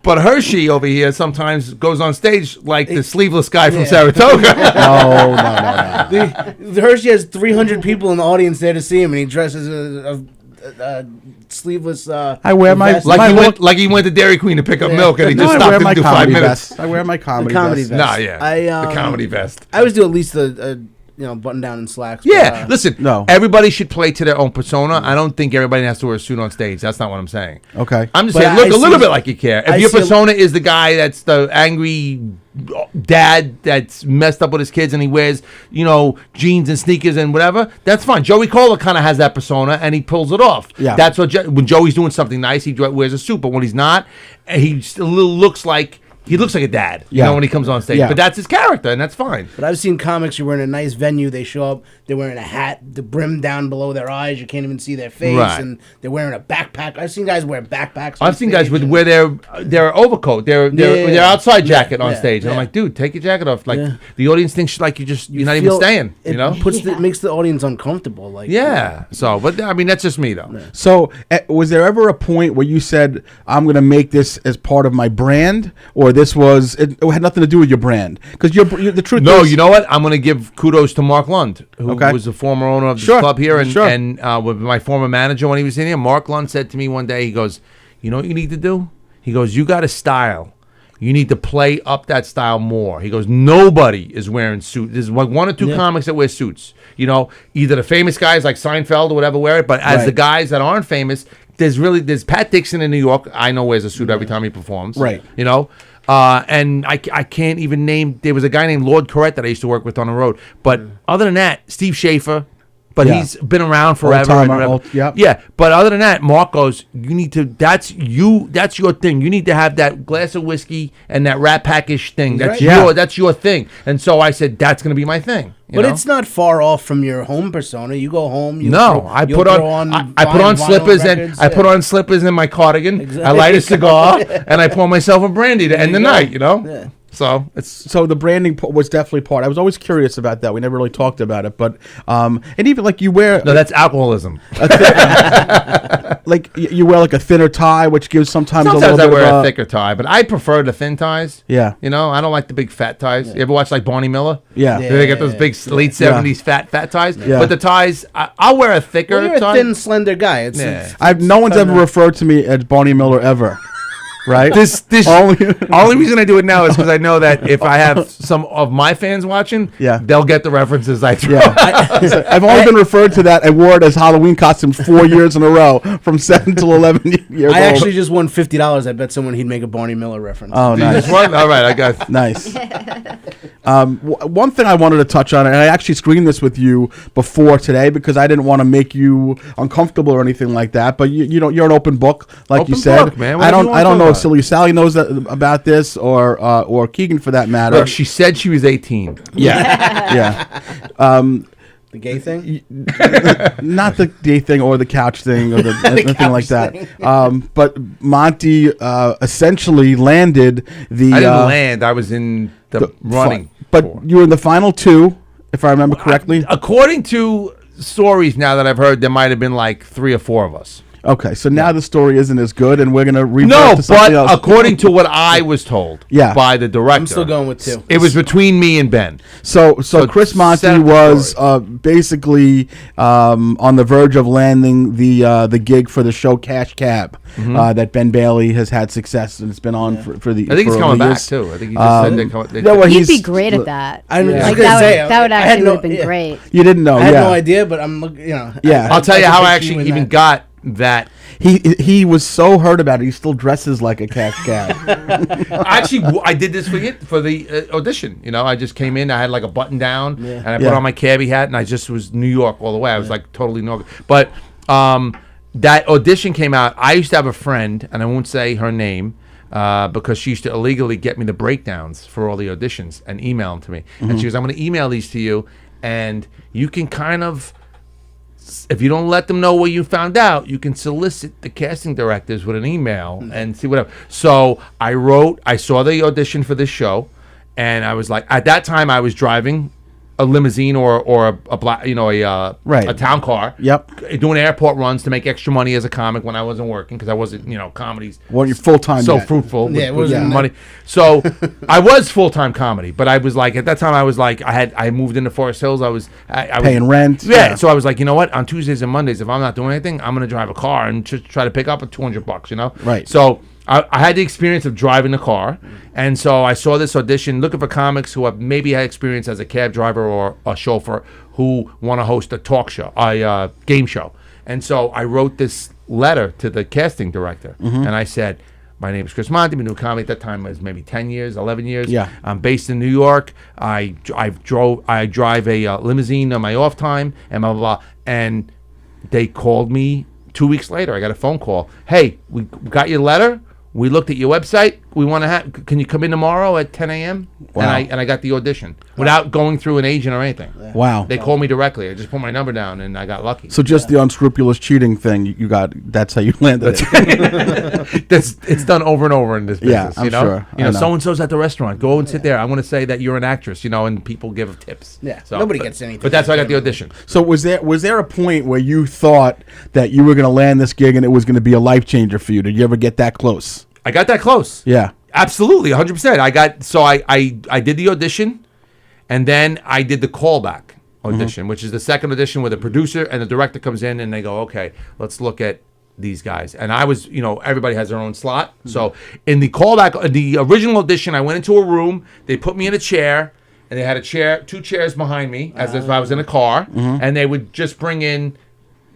But Herschy over here sometimes goes on stage like the sleeveless guy from Saratoga. No. Herschy has 300 people in the audience there to see him, and he dresses a sleeveless. I wear my vest. Like he went to Dairy Queen to pick up milk, and he just stopped and do 5 minutes. Vest. I wear my comedy vest. Nah, yeah, the comedy vest. I always do at least a button down and slacks. Yeah, but, listen. No. Everybody should play to their own persona. I don't think everybody has to wear a suit on stage. That's not what I'm saying. Okay. I'm just But saying, look I a little see- bit like you care. If I your see a- persona is the guy that's the angry dad that's messed up with his kids and he wears, jeans and sneakers and whatever, that's fine. Joey Cola kind of has that persona and he pulls it off. Yeah. That's what when Joey's doing something nice, he wears a suit. But when he's not, he still looks like a dad, when he comes on stage. Yeah. But that's his character, and that's fine. But I've seen comics, you're wearing a nice venue, they show up, they're wearing a hat, the brim down below their eyes, you can't even see their face, Right. and they're wearing a backpack. I've seen guys wear backpacks. on I've seen guys stage with and- wear their overcoat, their outside jacket on yeah, stage, and I'm yeah. like, dude, take your jacket off. Like Yeah. the audience thinks like you're not even feel- staying. It makes the audience uncomfortable. Like Yeah. So, but I mean, that's just me though. So, was there ever a point where you said, "I'm going to make this as part of my brand," or it had nothing to do with your brand? Because the truth No, is, you know what? I'm going to give kudos to Mark Lund, who Okay. was the former owner of this Sure, club here, and sure. with my former manager when he was in here. Mark Lund said to me one day, he goes, "You know what you need to do?" He goes, "You got a style. You need to play up that style more." He goes, "Nobody is wearing suits. There's like one or two comics that wear suits. Either the famous guys like Seinfeld or whatever wear it, but as the guys that aren't famous, there's Pat Dixon in New York. I know wears a suit every time he performs. Right. And I can't even name. There was a guy named Lord Corrette that I used to work with on the road. But other than that, Steve Schaefer. But Yeah. he's been around forever. Old-timer, and whatever. yep. Yeah. But other than that, Mark goes, you need to. That's your thing. You need to have that glass of whiskey and that Rat Pack-ish thing. That's Right. that's your thing. And so I said, that's going to be my thing. But it's not far off from your home persona. You go home. I put on slippers and I put on slippers and my cardigan. Exactly. I light a cigar and I pour myself a brandy to end the night. Yeah. So it's So the branding was definitely part. I was always curious about that. We never really talked about it, but and even like you wear no, that's alcoholism. like you wear like a thinner tie, which gives sometimes a Sometimes little I bit wear of a thicker tie, but I prefer the thin ties. Yeah. I don't like the big fat ties. You ever watch like Barney Miller? Yeah. They get those big late 70s fat ties. Yeah. But the ties, I'll wear a thicker You're a tie. thin, slender guy. Yeah. No one's ever referred to me as Barney Miller ever. Right? This Only- only reason I do it now is because I know that if I have some of my fans watching, Yeah. they'll get the references I throw. Yeah, I've only been referred to that. I wore it as Halloween costume 4 years in a row, from 7 till 11 years I old. actually just won $50. I bet someone he'd make a Barney Miller reference. Oh, You nice, just won? All right, I got. nice. One thing I wanted to touch on, and I actually screened this with you before today because I didn't want to make you uncomfortable or anything like that. But you know, you're an open book, like Open you said. book, man. I Whatever don't you wanna I don't talk know if about. Silly Sally knows about this or Keegan for that matter. Look, she said she was 18. Yeah. The gay thing? Not the gay thing or the couch thing or anything like that. But Monty essentially landed the. I didn't land. I was in the running. But for. you were in the final two, if I remember correctly. According to stories now that I've heard, there might have been like 3 or 4 of us. Okay, so now the story isn't as good, and we're gonna revert No, to something but else. according to what I was told Yeah. by the director, I'm still going with 2. It was between me and Ben. So Chris Monty set the was story. basically on the verge of landing the gig for the show Cash Cab that Ben Bailey has had success, and it's been on for the. I think he's for coming over back years. too. I think he just said they no, well, He'd be he's- great at that. I was Like gonna that, say, would, that would I had actually no- would have been yeah. great. You didn't know, I had yeah. no idea, but I'm looking. Yeah. I'll tell you I how could I picture you actually in even that. got that. He was so hurt about it. He still dresses like a Cash Cab. Actually, I did this for the audition. You know, I just came in. I had like a button down, and I put Yeah. on my cabbie hat, and I just was New York all the way. I was like totally New York. But that audition came out. I used to have a friend, and I won't say her name. Because she used to illegally get me the breakdowns for all the auditions and email them to me. And she goes, I'm going to email these to you, and you can kind of, if you don't let them know what you found out, you can solicit the casting directors with an email and see whatever. So I saw the audition for this show, and I was like, at that time I was driving a limousine or a black, Right. a town car. Yep. Doing airport runs to make extra money as a comic when I wasn't working because I wasn't, comedies Well, you're full time. so fruitful Yeah, it with wasn't- money. So I was full-time comedy, but I was like, at that time I was like, I moved into Forest Hills. I was Paying rent. Yeah. So I was like, you know what? On Tuesdays and Mondays, if I'm not doing anything, I'm going to drive a car and just try to pick up a $200, Right. So I had the experience of driving the car. And so I saw this audition looking for comics who have maybe had experience as a cab driver or a chauffeur who want to host a talk show, a game show. And so I wrote this letter to the casting director, and I said, my name is Chris Monty. I've been doing comedy at that time. It was maybe 10 years, 11 years. Yeah. I'm based in New York. I drive a limousine on my off time, and blah, blah, blah. And they called me 2 weeks later. I got a phone call. Hey, we got your letter. We looked at your website. We want to have. Can you come in tomorrow at 10 a.m.? Wow. And I got the audition without going through an agent or anything. Wow. They called me directly. I just put my number down, and I got lucky. So just the unscrupulous cheating thing you got. That's how you landed it. It's done over and over in this Yeah, business. I'm you know? sure. You know, I know. so and so's at the restaurant. Go and sit there. I want to say that you're an actress. And people give tips. Yeah, So, nobody but- gets anything. But that's how I got the audition. So was there a point where you thought that you were going to land this gig and it was going to be a life changer for you? Did you ever get that close? I got that close. Yeah. Absolutely, 100%. I did the audition, and then I did the callback audition, which is the second audition where the producer and the director comes in and they go, okay, let's look at these guys. And I was, everybody has their own slot. So in the callback, the original audition, I went into a room, they put me in a chair, and they had two chairs behind me as if I was in a car, and they would just bring in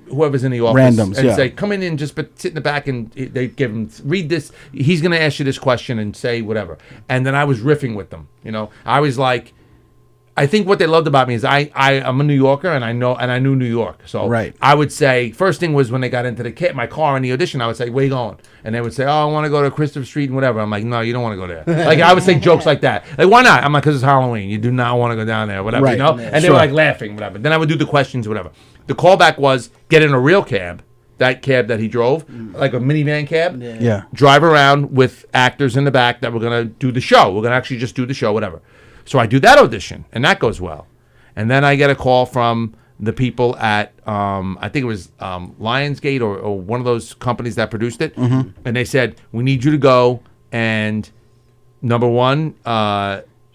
whoever's in the office Randoms, and yeah. say, come in and just sit in the back, and they give him, read this. He's going to ask you this question and say whatever. And then I was riffing with them. I was like, I think what they loved about me is I'm a New Yorker, and I knew New York. So Right. I would say, first thing was when they got into my car in the audition, I would say, where you going? And they would say, oh, I want to go to Christopher Street and whatever. I'm like, no, you don't want to go there. Like, I would say jokes like that. Like, why not? I'm like, because it's Halloween. You do not want to go down there, whatever, Right. And they Sure. were like laughing, whatever. Then I would do the questions, whatever. The callback was get in a real cab, that cab that he drove, like a minivan cab. Yeah. Drive around with actors in the back that were going to do the show. We're going to actually just do the show, whatever. So I do that audition, and that goes well. And then I get a call from the people at, I think it was Lionsgate or one of those companies that produced it. And they said, we need you to go and, number one,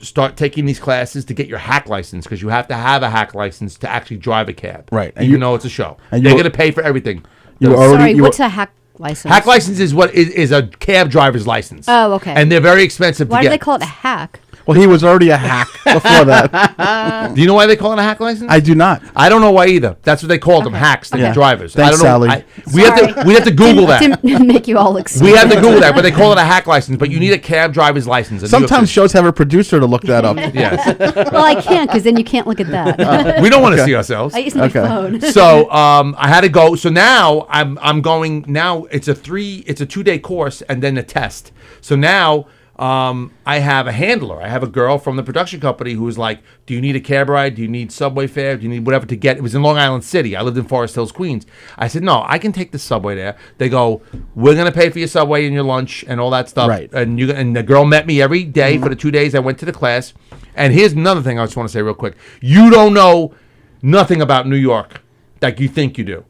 start taking these classes to get your hack license, because you have to have a hack license to actually drive a cab. Right. And Even you- though it's a show. and They're you- going to pay for everything. You were already, Sorry, you what's were- a hack license? Hack license is what is a cab driver's license. Oh, okay. And they're very expensive Why to do get. they call it a hack? Well, he was already a hack before that. Do you know why they call it a hack license? I do not. I don't know why either. That's what they called them, hacks, the Yeah. drivers. Thanks, I don't know. Sally. We have to Google that. Didn't make you all excited. We have to Google that, but they call it a hack license. But you need a cab driver's license. a New York Sometimes City. shows have a producer to look that up. Yes. Well, I can't, because then you can't look at that. We don't want to see ourselves. I use my Okay. phone. So I had to go. So now I'm going. Now it's a 2-day course and then a test. So now I have a handler. I have a girl from the production company who's like, do you need a cab ride? Do you need subway fare? Do you need whatever to get? It was in Long Island City. I lived in Forest Hills, Queens. I said, no, I can take the subway there. They go, we're going to pay for your subway and your lunch and all that stuff. Right. And the girl met me every day for the 2 days I went to the class. And here's another thing I just want to say real quick. You don't know nothing about New York like you think you do.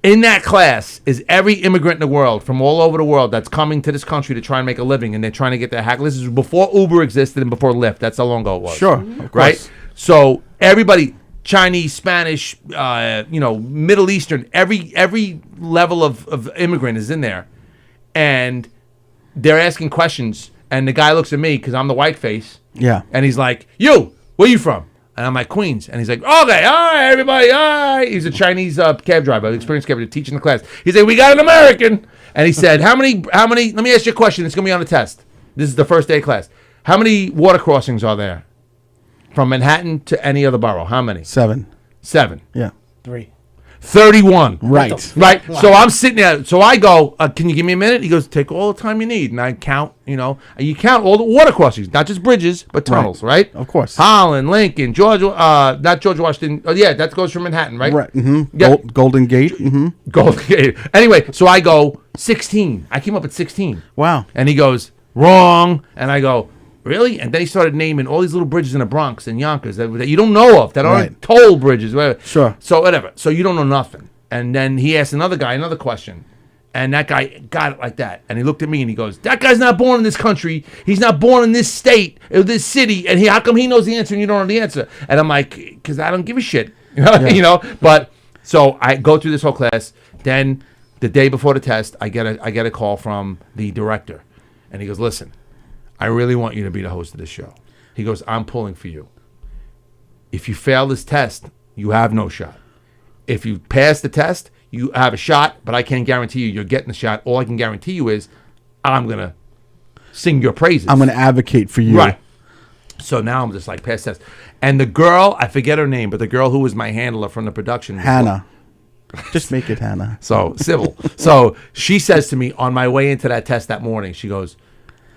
In that class is every immigrant in the world from all over the world that's coming to this country to try and make a living, and they're trying to get their hack. This is before Uber existed and before Lyft. That's how long ago it was. Sure, of Right? course. So everybody, Chinese, Spanish, Middle Eastern, every level of immigrant is in there, and they're asking questions. And the guy looks at me because I'm the white face. Yeah. And he's like, "You, where you from?" And I'm like, "Queens." And he's like, "Okay, all right, everybody, all right." He's a Chinese cab driver, experienced cab driver, teaching the class. He said, "We got an American." And he said, how many, let me ask you a question. It's going to be on the test. This is the first day of class. How many water crossings are there from Manhattan to any other borough? How many? 7. 7. Yeah. 3. 31. Right. Right. So I'm sitting there. So I go, "Can you give me a minute?" He goes, "Take all the time you need." And I count, you count all the water crossings, not just bridges, but tunnels, right? Of course. Holland, Lincoln, George, not George Washington. Oh, yeah, that goes from Manhattan, right? Right. Mm-hmm. Yeah. Golden Gate. Mm-hmm. Golden Gate. Anyway, so I go 16. I came up at 16. Wow. And he goes, "Wrong." And I go, "Really?" And then he started naming all these little bridges in the Bronx and Yonkers that you don't know of, that aren't Right. toll bridges, whatever. Sure. So whatever. So you don't know nothing. And then he asked another guy another question. And that guy got it like that. And he looked at me and he goes, "That guy's not born in this country. He's not born in this state or this city. And how come he knows the answer and you don't know the answer?" And I'm like, "Because I don't give a shit." But so I go through this whole class. Then the day before the test, I get a call from the director. And he goes, "Listen, I really want you to be the host of this show." He goes, "I'm pulling for you. If you fail this test, you have no shot. If you pass the test, you have a shot, but I can't guarantee you're getting the shot. All I can guarantee you is I'm going to sing your praises. I'm going to advocate for you." Right. So now I'm just like, pass test. And the girl, I forget her name, but the girl who was my handler from the production. Hannah. Just make it Hannah. So, civil. So she says to me on my way into that test that morning, she goes,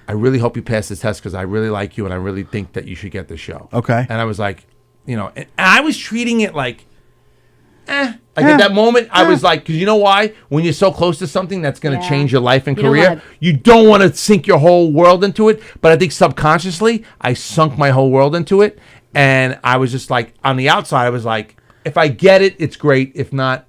"I really hope you pass this test because I really like you and I really think that you should get the show." Okay. And I was like, and I was treating it like, Like at that moment, I was like, because you know why? When you're so close to something that's going to Yeah. change your life and You don't career, wanna- you don't want to sink your whole world into it. But I think subconsciously, I sunk my whole world into it. And I was just like, on the outside, I was like, if I get it, it's great. If not,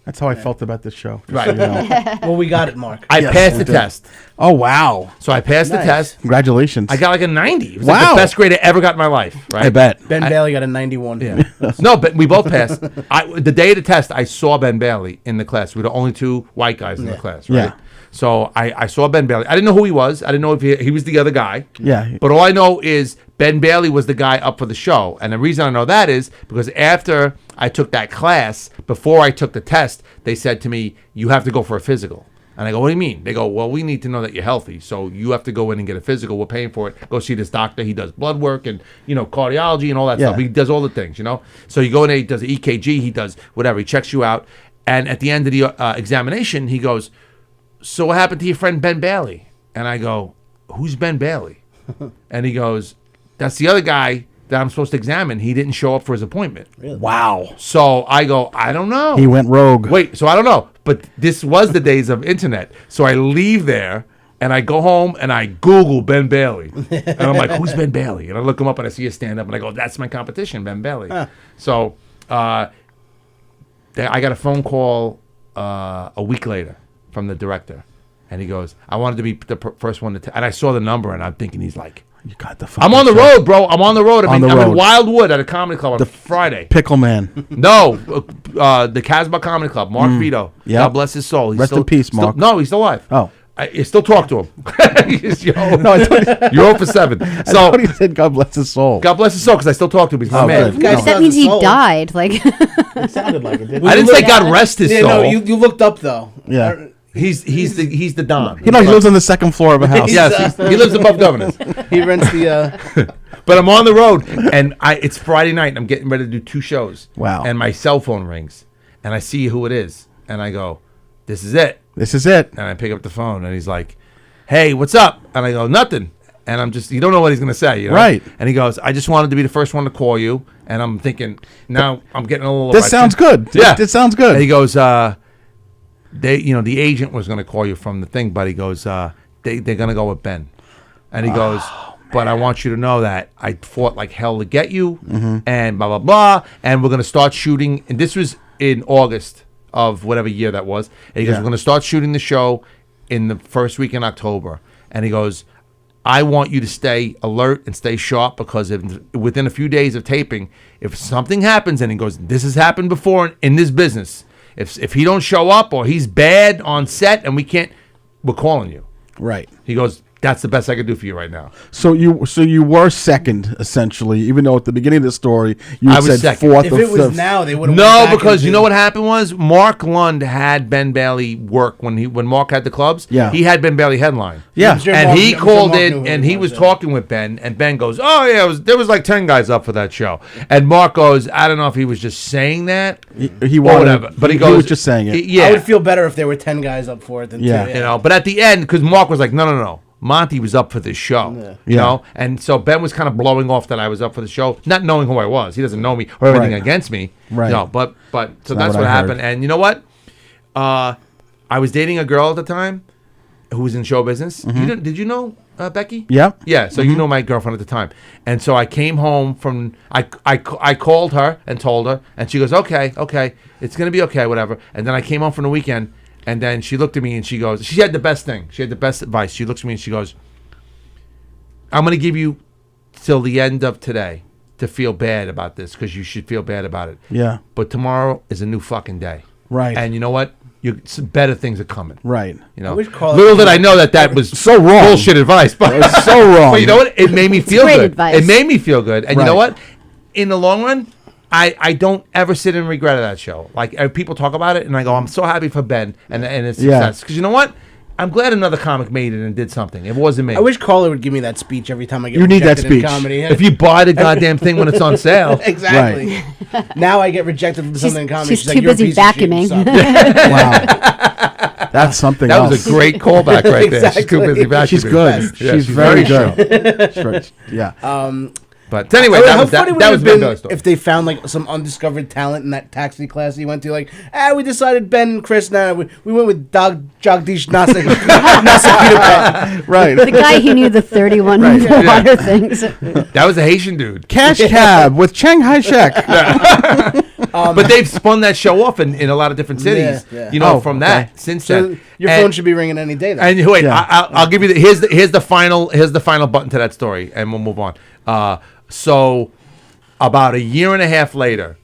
That's how I felt about this show. just Right. so you know. Well, we got it, Mark. I Yes, passed we the did. test. Oh, wow. So I passed the Nice. test. Congratulations. I got like a 90. It was like Wow. the best grade I ever got in my life. Right? I bet. Ben Bailey got a 91. Yeah. No, but we both passed. The day of the test, I saw Ben Bailey in the class. We were the only 2 white guys in the class, right? Yeah. So I saw Ben Bailey. I didn't know who he was. I didn't know if he was the other guy. Yeah. But all I know is Ben Bailey was the guy up for the show. And the reason I know that is because after I took that class, before I took the test, they said to me, "You have to go for a physical." And I go, "What do you mean?" They go, "Well, we need to know that you're healthy. So you have to go in and get a physical. We're paying for it. Go see this doctor. He does blood work and, cardiology and all that Yeah. stuff. He does all the things, So you go in there, he does an EKG, he does whatever. He checks you out. And at the end of the examination, he goes, "So what happened to your friend Ben Bailey?" And I go, "Who's Ben Bailey?" And he goes, "That's the other guy that I'm supposed to examine. He didn't show up for his appointment." Wow. So I go, "I don't know." He went rogue. Wait, so I don't know. But this was the days of internet. So I leave there and I go home and I Google Ben Bailey. And I'm like, "Who's Ben Bailey?" And I look him up and I see a stand up and I go, "That's my competition, Ben Bailey." So I got a phone call a week later from the director. And he goes, "I wanted to be the first one to..." And I saw the number and I'm thinking he's like, You got the "I'm on the road, bro. I'm on the road. I'm the in road. Wildwood at a comedy club on Friday." Pickle Man. No, the Casbah Comedy Club. Mark Vito. Yeah. God bless his soul. He's Rest in peace, Mark. No, he's still alive. Oh. I still talk to him. No, I thought, You're 0 for 7. I So thought he said God bless his soul. God bless his soul because I still talk to him. He's my Oh, man. good. Guys, No. That means he soul. died. Like, It sounded like it. Didn't I didn't say God rest his Yeah, soul. no, you looked up though. Yeah. He's the Don. He lives on the second floor of a house. Yes, he lives above Governor's. He rents the. But I'm on the road, and it's Friday night, and I'm getting ready to do 2 shows. Wow. And my cell phone rings, and I see who it is, and I go, "This is it." This is it. And I pick up the phone, and he's like, "Hey, what's up?" And I go, "Nothing." And I'm just, you don't know what he's going to say. Right. And he goes, "I just wanted to be the first one to call you." And I'm thinking, now I'm getting a little... This erection. sounds good. Yeah. This sounds good. And he goes, the agent was going to call you from the thing, but he goes, they're going to go with Ben. And he goes, "But I want you to know that I fought like hell to get you, and blah, blah, blah. And we're going to start shooting." And this was in August of whatever year that was. And he goes, Yeah. we're going to start shooting the show in the first week in October. And he goes, I want you to stay alert and stay sharp because within a few days of taping, if something happens, and he goes, this has happened before in this business. If he don't show up or he's bad on set and we can't, we're calling you. Right. He goes, that's the best I could do for you right now. So you were second essentially, even though at the beginning of the story you I had was said second. fourth If or it was fifth. now, they would have. No, because you know what happened was Mark Lund had Ben Bailey work when Mark had the clubs. Yeah. He had Ben Bailey headline. Yeah. I'm sure And Mark- he I'm sure called Mark knew in who and it he was yeah. talking with Ben, and Ben goes, "Oh yeah, there was like 10 guys up for that show." And Mark goes, "I don't know if he was just saying that He or wanted, whatever," but he goes, was just saying it. Yeah, I would feel better if there were 10 guys up for it than Yeah. two. you know. But at the end, because Mark was like, "No, Monty was up for this show," you Yeah. know, and so Ben was kind of blowing off that I was up for the show, not knowing who I was. He doesn't know me or everything Right. against me, Right. No, but so not that's what what I happened. heard. And you know what? I was dating a girl at the time who was in show business. Did you know Becky? Mm-hmm. Yeah. Yeah, so you know my girlfriend at the time. And so I came home from, I called her and told her, and she goes, okay, it's going to be okay, whatever. And then I came home from the weekend, and then she looked at me and she goes, she had the best thing. She had the best advice. She looks at me and she goes, I'm going to give you till the end of today to feel bad about this because you should feel bad about it. Yeah. But tomorrow is a new fucking day. Right. And you know what? Some better things are coming. Right. You know, wish Carl- little did I know that was So wrong. bullshit advice, but It was so wrong. But you know what? It made me feel great good. advice. It made me feel good, and you know Right. what? In the long run, I don't ever sit and regret that show. Like people talk about it, and I go, I'm so happy for Ben and its Yeah. success because you know what? I'm glad another comic made it and did something. It wasn't me. I wish Carla would give me that speech every time I get You need that rejected in speech. comedy. if you buy the goddamn thing when it's on sale. Exactly. Now I get rejected from something in comedy. she's like, too "You're a busy piece of shit, you vacuuming." suck." Wow. That's something That else. was a great callback right there. She's too Exactly. busy vacuuming. She's good. Yeah, she's very sharp. good. She's very- yeah. But anyway, How that funny would was it have Ben been Bailey's story. if they found like some undiscovered talent in that taxi class he went to? Like, we decided Ben and Chris. Now we went with Jagdish Nasik. Right. The guy who knew the 31 water things. That was a Haitian dude. Cash Cab with Chiang Hai-shek. But they've spun that show off in a lot of different cities. Yeah. You know, Oh, from okay. that since So then. your And- phone should be ringing any day. Then. And wait, Yeah. I'll give you here's the final button to that story, and we'll move on. So about a year and a half later,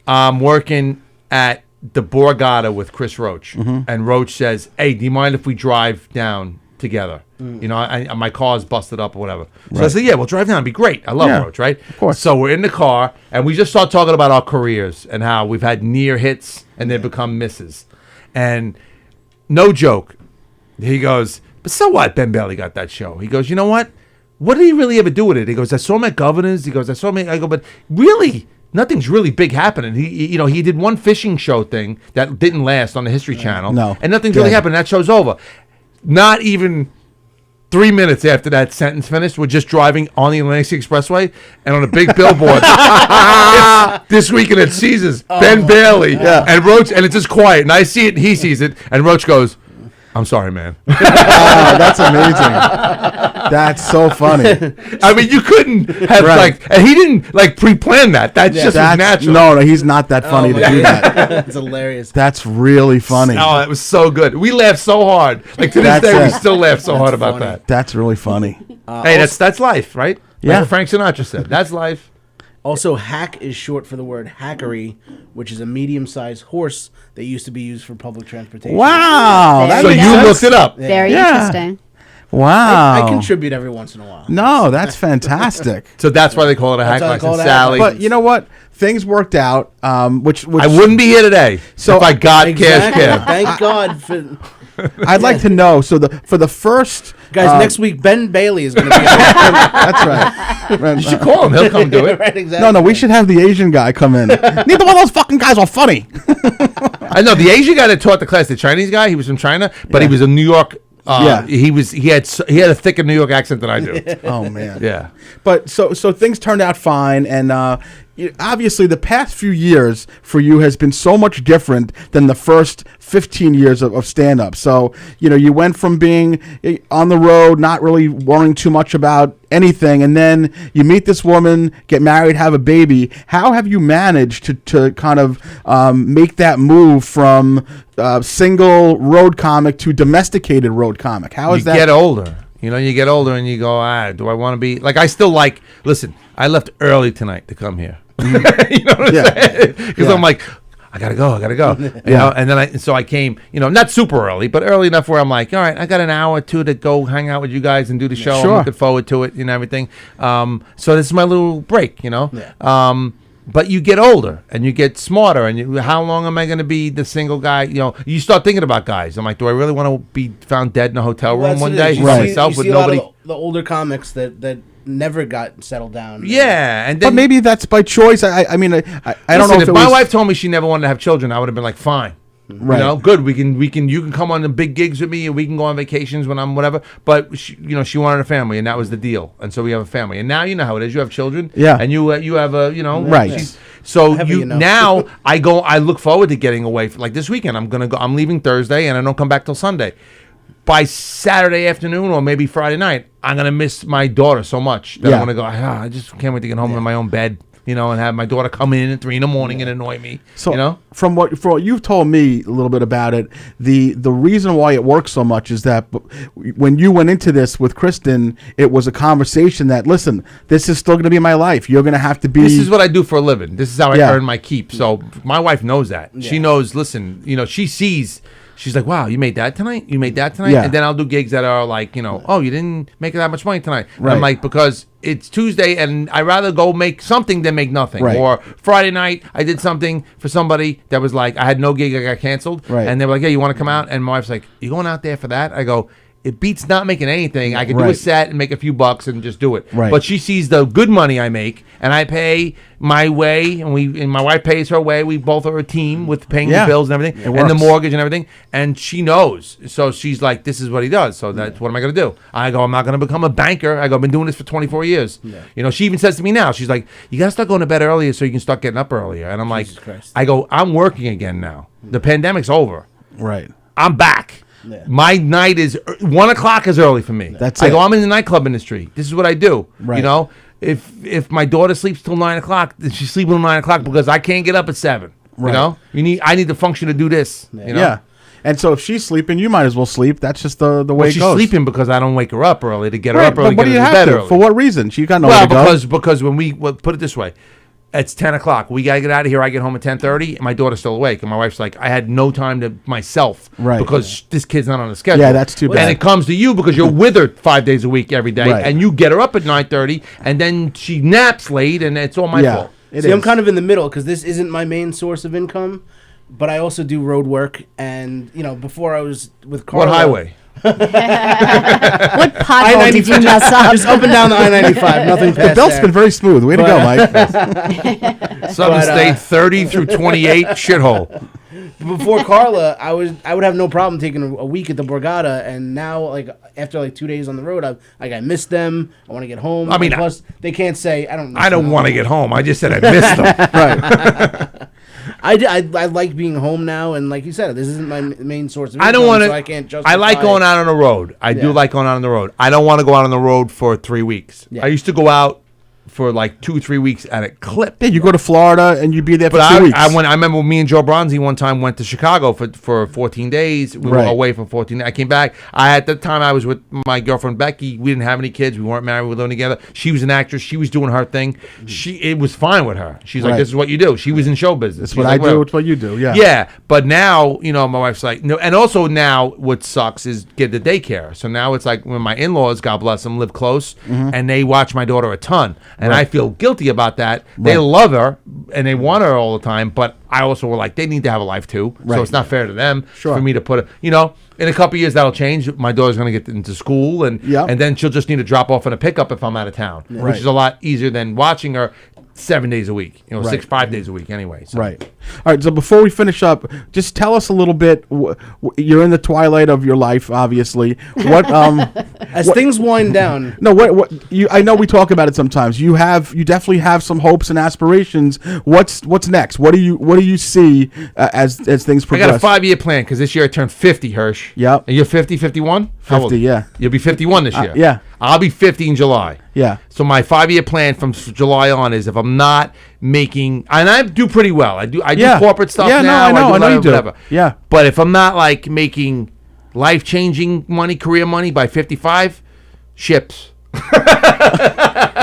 I'm working at the Borgata with Chris Roach, and Roach says, "Hey, do you mind if we drive down together? You know, my car's busted up or whatever." So I said, "Yeah, we'll drive down. It'd be great. I love Yeah, Roach, right? of course. So we're in the car, and we just start talking about our careers and how we've had near hits and they've become misses, and no joke. He goes, but so what? Ben Bailey got that show. He goes, you know what? What did he really ever do with it? He goes, I saw him at Governor's. He goes, I saw him. I go, but really, nothing's really big happening. He did one fishing show thing that didn't last on the History Channel. No. And nothing's really Yeah. happened. That show's over. Not even 3 minutes after that sentence finished, we're just driving on the Atlantic City Expressway, and on a big billboard, it's This Weekend at Caesars, Ben Bailey, and Roach, and it's just quiet. And I see it, and he sees it, and Roach goes, I'm sorry, man. Oh, that's amazing. That's so funny. I mean, you couldn't have Right. and he didn't pre-plan that. That's just was That's, natural. no, he's not that funny to do that. It's hilarious. That's really funny. Oh, it was so good. We laughed so hard. Like to this That's day, we it. still laugh so hard about funny. that. That's really funny. Hey, that's life, right? Yeah. Like Frank Sinatra said, that's life. Also, hack is short for the word hackery, which is a medium-sized horse that used to be used for public transportation. Wow. that There So makes you sense. looked it up. Very Yeah. interesting. Wow. I contribute every once in a while. No, that's fantastic. So that's why they call it a hack why they license, call it a hack Sally. license. But you know what? Things worked out. Which I wouldn't be here today So- if I got Cash Exactly. Cab. Thank God for I'd like to know. So for the first guys. Next week, Ben Bailey is going to be. that's right. You should call him. He'll come do it. Right, exactly. No, we should have the Asian guy come in. Neither one of those fucking guys are funny. I know the Asian guy that taught the class, the Chinese guy. He was from China, but he was a New York. Yeah. He had a thicker New York accent than I do. Oh man. Yeah. But so things turned out fine, and obviously the past few years for you has been so much different than the first 15 years of stand-up. So, you went from being on the road, not really worrying too much about anything, and then you meet this woman, get married, have a baby. How have you managed to kind of make that move from single road comic to domesticated road comic? How is that? You get older. You get older and you go, do I want to be... Like, I still listen, I left early tonight to come here. You know what I'm saying? Because I'm like, I gotta go. And then so I came, not super early, but early enough where I'm like, all right, I got an hour or two to go hang out with you guys and do the show. Sure. I'm looking forward to it and everything. So this is my little break, But you get older and you get smarter, and how long am I going to be the single guy? You start thinking about guys. I'm like, do I really want to be found dead in a hotel room one day by myself with nobody? A lot of the older comics that never got settled down. Yeah, and then, but maybe that's by choice. I mean, I don't know if my wife told me she never wanted to have children, I would have been like, fine. Right. Good. You can come on the big gigs with me, and we can go on vacations when I'm whatever. But she wanted a family, and that was the deal. And so we have a family. And now you know how it is. You have children. Yeah. And you have a Right. she's- So Heavy enough. now I look forward to getting away. Like this weekend, I'm leaving Thursday, and I don't come back till Sunday. By Saturday afternoon or maybe Friday night, I'm gonna miss my daughter so much that I'm gonna go. I just can't wait to get home in my own bed. And have my daughter come in at 3 a.m. and annoy me. So, from what you've told me a little bit about it, the reason why it works so much is that when you went into this with Kristen, it was a conversation that, listen, this is still going to be my life. You're going to have to be. This is what I do for a living. This is how I earn my keep. So my wife knows that. Yeah. She knows. Listen, she sees. She's like, wow, you made that tonight? Yeah. And then I'll do gigs that are like, oh, you didn't make that much money tonight. Right. I'm like, because it's Tuesday and I'd rather go make something than make nothing. Right. Or Friday night, I did something for somebody that was like, I had no gig, I got canceled. Right. And they were like, hey, you want to come out? And my wife's like, you going out there for that? I go, it beats not making anything. I can do a set and make a few bucks and just do it. Right. But she sees the good money I make, and I pay my way, and my wife pays her way. We both are a team with paying the bills and everything, and the mortgage and everything. And she knows. So she's like, this is what he does. So that's what am I going to do? I go, I'm not going to become a banker. I go, I've been doing this for 24 years. Yeah. She even says to me now, she's like, you got to start going to bed earlier so you can start getting up earlier. And I'm like, I go, I'm working again now. The pandemic's over. Right. I'm back. Yeah. My night is 1 o'clock is early for me. That's I go, I'm in the nightclub industry. This is what I do. Right. If my daughter sleeps till 9 o'clock, then she's sleeping till 9 o'clock because I can't get up at 7. Right. I need to function to do this. Yeah. And so if she's sleeping, you might as well sleep. That's just the way it she's goes. sleeping because I don't wake her up early to get her up early. But what do you have to? Early. For what reason? She got nowhere to go. Because when we put it this way. It's 10 o'clock. We got to get out of here. I get home at 10:30, and my daughter's still awake. And my wife's like, I had no time to myself because this kid's not on the schedule. Yeah, that's too bad. And it comes to you because you're with her 5 days a week every day, and you get her up at 9:30, and then she naps late, and it's all my fault. See, I'm kind of in the middle because this isn't my main source of income, but I also do road work. And, before I was with Carla. What highway? What pothole did you mess up? Just up and down the I-95, nothing past The belt's there. been very smooth. Way to go, Mike. Southern State 30 through 28 shithole. Before Carla, I would have no problem taking a week at the Borgata, and now after 2 days on the road, I miss them. I want to get home. I mean, plus they can't say I don't. I don't want to get home. I just said I missed them. Right. I like being home now, and like you said, this isn't my main source of income. I don't want to. So I can't justify. I like going out on the road. I do like going out on the road. I don't want to go out on the road for 3 weeks. Yeah. I used to go out for 2 or 3 weeks at a clip. Yeah, you go to Florida and you be there for 2 weeks. I remember me and Joe Bronzi one time went to Chicago for 14 days. We were away for 14 days. I came back. At the time I was with my girlfriend Becky. We didn't have any kids. We weren't married. We were living together. She was an actress. She was doing her thing. It was fine with her. She's like, this is what you do. She was in show business. It's what I do. It's what you do. Yeah. Yeah. But now, my wife's like, no. And also now what sucks is get the daycare. So now it's like when my in-laws, God bless them, live close and they watch my daughter a ton. And I feel guilty about that. They love her and they want her all the time, but I also were like, they need to have a life too. So it's not fair to them for me to put in a couple of years that'll change. My daughter's going to get into school and then she'll just need to drop off in a pickup if I'm out of town, which is a lot easier than watching her 7 days a week. You know, Right. 5 days a week anyway. So. Right. All right. So before we finish up, just tell us a little bit. You're in the twilight of your life, obviously. What? As things wind down. No. What? You? I know we talk about it sometimes. You definitely have some hopes and aspirations. What's next? What do you see as things I progress? got a 5-year plan because this year I turned 50, Hirsch. Yep. And you're 50, 51? How 50, old? yeah. You'll be 51 this year. yeah. I'll be 50 in July. Yeah. So my 5-year plan from July on is if I'm not making, and I do pretty well. I do Yeah. corporate stuff Yeah, no, now. I know you do. Whatever. Yeah. But if I'm not like making life-changing money, career money by 55, ships.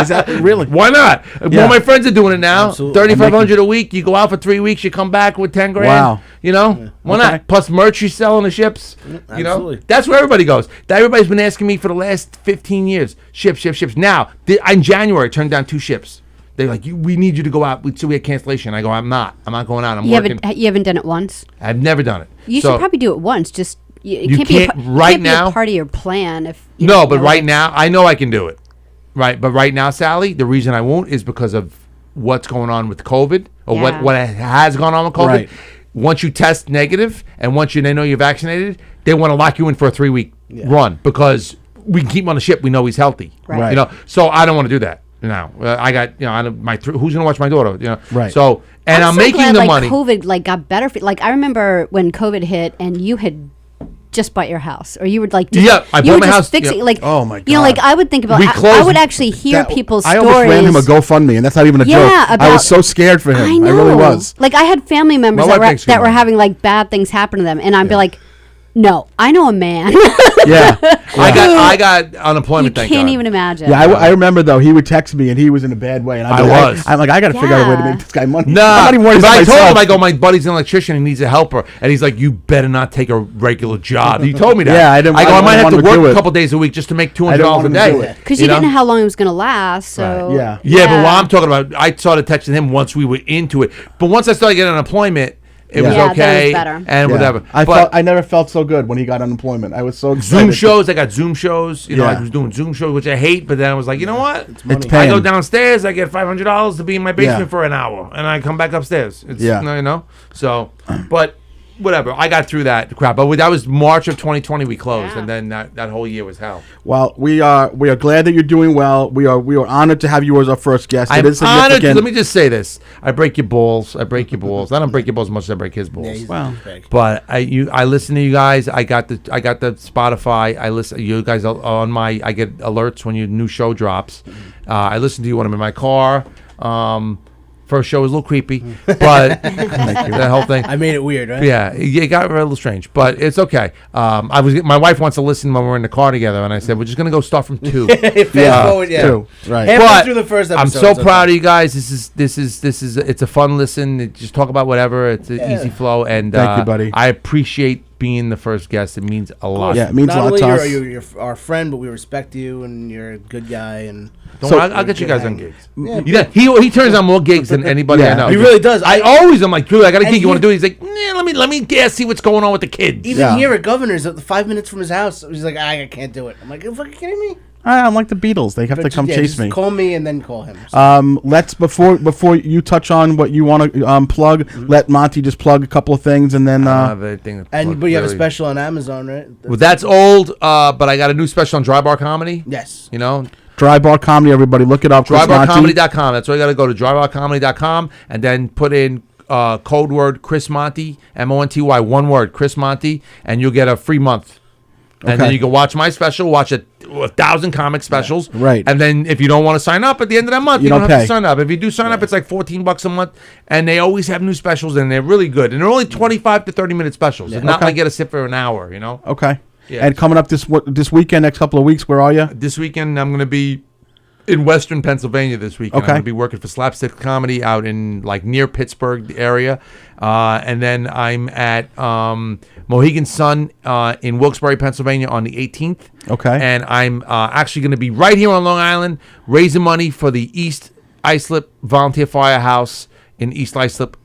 Is that really? Why not? Yeah. All my friends are doing it now. Absolutely. 3,500 a week. You go out for 3 weeks. You come back with 10 grand. Wow. You know, why Okay. not? Plus merch you sell on the ships. You know, absolutely. that's where everybody goes. Everybody's been asking me for the last 15 years. Ships. Now, in January, I turned down 2 ships. They're like, we need you to go out. So we had cancellation. I go, I'm not going out. I'm You working. haven't done it once. I've never done it. You So- should probably do it once. Just it You can't be can't right can't be now? a part of your plan. If you No, don't but know right it. now, I know I can do it. Right, but right now, Sally, the reason I won't is because of what's going on with COVID or Yeah. what has gone on with COVID. Right. Once you test negative and once they know you're vaccinated, they want to lock you in for a 3-week run because we can keep him on the ship. We know he's healthy. Right. You know, so I don't want to do that. Now I got I don't, who's gonna watch my daughter? You know, Right. So and I'm so making glad, the like, money. COVID got better. Like I remember when COVID hit and you had just bought your house, or you were like, Yeah, I you bought were my just house, fixing yeah. like, Oh, my you know, like God. I would think about, We I closed- would actually hear That- people's I stories. almost ran him a GoFundMe, and that's not even a Yeah, joke. I about- was so scared for him. I know. really was. Like I had family members My wife makes good that were money. having like bad things happen to them, and I'd be like, no, I know a man. Yeah. I got unemployment. You thank can't God. even imagine. Yeah, I remember though. He would text me, and he was in a bad way, and I was. I'm like, I got to figure out a way to Yeah. make this guy money. No, I'm not even worried but about I told myself. him, I go, my buddy's an electrician, he needs a helper, and he's like, you better not take a regular job. He told me that. Yeah, I didn't- I go, I I might didn't have want to him to do work it. a couple days a week just to make $200 want a him to do day. it. Because you didn't know how long it was going to last. So Yeah. Yeah, but what I'm talking about, I started texting him once we were into it. But once I started getting unemployment, it was Yeah, then it was okay better. and Yeah. whatever. I never felt so good when he got unemployment. I was so excited. Zoom shows, I got Zoom shows. You know, Yeah. I was doing Zoom shows, which I hate. But then I was like, you know what? It's I paying. go downstairs, I get $500 to be in my basement Yeah. for an hour, and I come back upstairs. It's, Yeah. you know. So, but whatever. I got through that crap. But that was March of 2020. We closed, Yeah. and then that whole year was hell. Well, we are glad that you're doing well. We are honored to have you as our first guest. I'm It is honored. significant. Let me just say this: I break your balls. I break your balls. I don't break your balls as much as I break his balls. Yeah, he's Wow. big. But I listen to you guys. I got the Spotify. I listen. You guys are on my. I get alerts when your new show drops. I listen to you when I'm in my car. First show was a little creepy, but the whole thing. I made it weird, right? Yeah, it got a little strange, but it's okay. My wife wants to listen when we're in the car together, and I said we're just gonna go start from 2. Fast forward, yeah. Too. Right. Halfway But through the first episode. I'm so it's proud okay. of you guys. This is it's a fun listen. Just talk about whatever. It's an easy flow, and Thank you, buddy. I appreciate being the first guest. It means a lot. Yeah, it means Not a lot only to are us. you our friend, but we respect you, and you're a good guy, and Don't So- worry, I'll get you guys on Yeah. gigs. Yeah, he turns on more gigs than anybody Yeah. I know. he really does. I always am like, dude, I got a And gig. You want he- to do it? He's like, nah, let me guess, see what's going on with the kids. even Yeah. here at Governor's, at 5 minutes from his house, he's like, I can't do it. I'm like, are you fucking kidding me? I'm like the Beatles. They have to But come yeah, chase just me. Call me and then call him. So, Let's before you touch on what you want to plug. Mm-hmm. Let Monty just plug a couple of things, and then I don't have anything to plug, but you have a really. special on Amazon, right? Well, that's old, but I got a new special on Dry Bar Comedy. Yes. You know, Dry Bar Comedy. Everybody, look it up. Chris Monty. drybarcomedy.com. That's where you got to go to drybarcomedy.com and then put in code word Chris Monty, Monty, one word, Chris Monty, and you'll get a free month. And Okay. then you can watch my special, watch 1,000 comic specials. Right. And then if you don't want to sign up at the end of that month, You you don't don't have pay. to sign up. If you do sign up, it's like $14 a month. And they always have new specials, and they're really good. And they're only 25 to 30-minute specials. It's not Okay. like you got to sit for an hour, you know? Okay. Yeah. And coming up this weekend, next couple of weeks, where are you? This weekend, I'm going to be in Western Pennsylvania this weekend. Okay. I'm going to be working for Slapstick Comedy out in like near Pittsburgh area. And then I'm at Mohegan Sun in Wilkes-Barre, Pennsylvania on the 18th. Okay. And I'm actually going to be right here on Long Island raising money for the East Islip Volunteer Firehouse in East Islip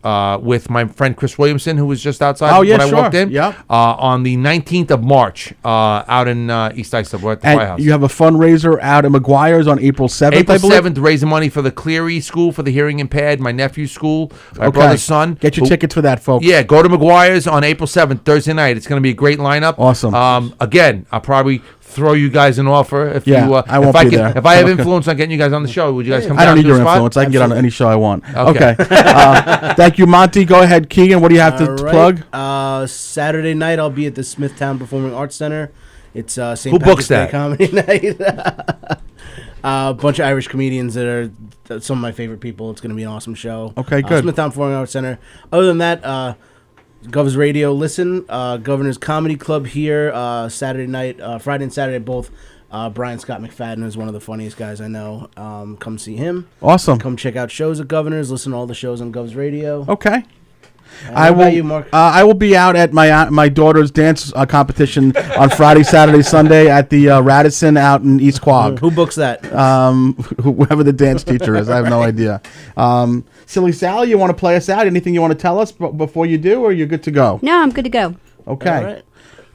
with my friend Chris Williamson, who was just outside Oh, yeah, when sure. I walked in. Yeah. On the 19th of March out in East Islip. We're at the White And House. you have a fundraiser out at McGuire's on April 7th, April I believe. 7th, raising money for the Cleary School for the hearing impaired, my nephew's school, my Okay. brother's son. Get your who- tickets for that, folks. Yeah, go to McGuire's on April 7th, Thursday night. It's going to be a great lineup. Awesome. Again, I'll probably throw you guys an offer if Yeah, you. I won't if I be can, there. If I have Okay. influence on getting you guys on the show, would you guys come I down don't need to your the spot? influence. I can get on any show I want. Okay. Okay. Thank you, Monty. Go ahead, Keegan. What do you have to All right. plug? Saturday night, I'll be at the Smithtown Performing Arts Center. It's St. Who books Patrick's Day that? Comedy Night. A bunch of Irish comedians that are some of my favorite people. It's going to be an awesome show. Okay, good. Smithtown Performing Arts Center. Other than that, Gov's Radio. Listen, Governor's Comedy Club here Saturday night, Friday and Saturday both. Brian Scott McFadden is one of the funniest guys I know. Come see him. Awesome. Come check out shows at Governor's. Listen to all the shows on Gov's Radio. Okay. What about you, Mark? I will be out at my daughter's dance competition on Friday, Saturday, Sunday at the Radisson out in East Quogue. Who books that? Whoever the dance teacher is, I have no idea. Silly Sally, you want to play us out? Anything you want to tell us before you do, or you're good to go? No, I'm good to go. Okay. All right.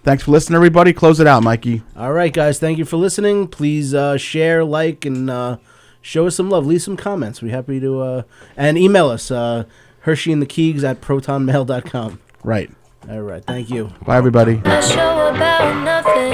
Thanks for listening, everybody. Close it out, Mikey. All right, guys. Thank you for listening. Please share, like, and show us some love. Leave some comments. We're happy to and email us Herschy and the Keegs at protonmail.com. Right. All right. Thank you. Bye, everybody. A show about nothing.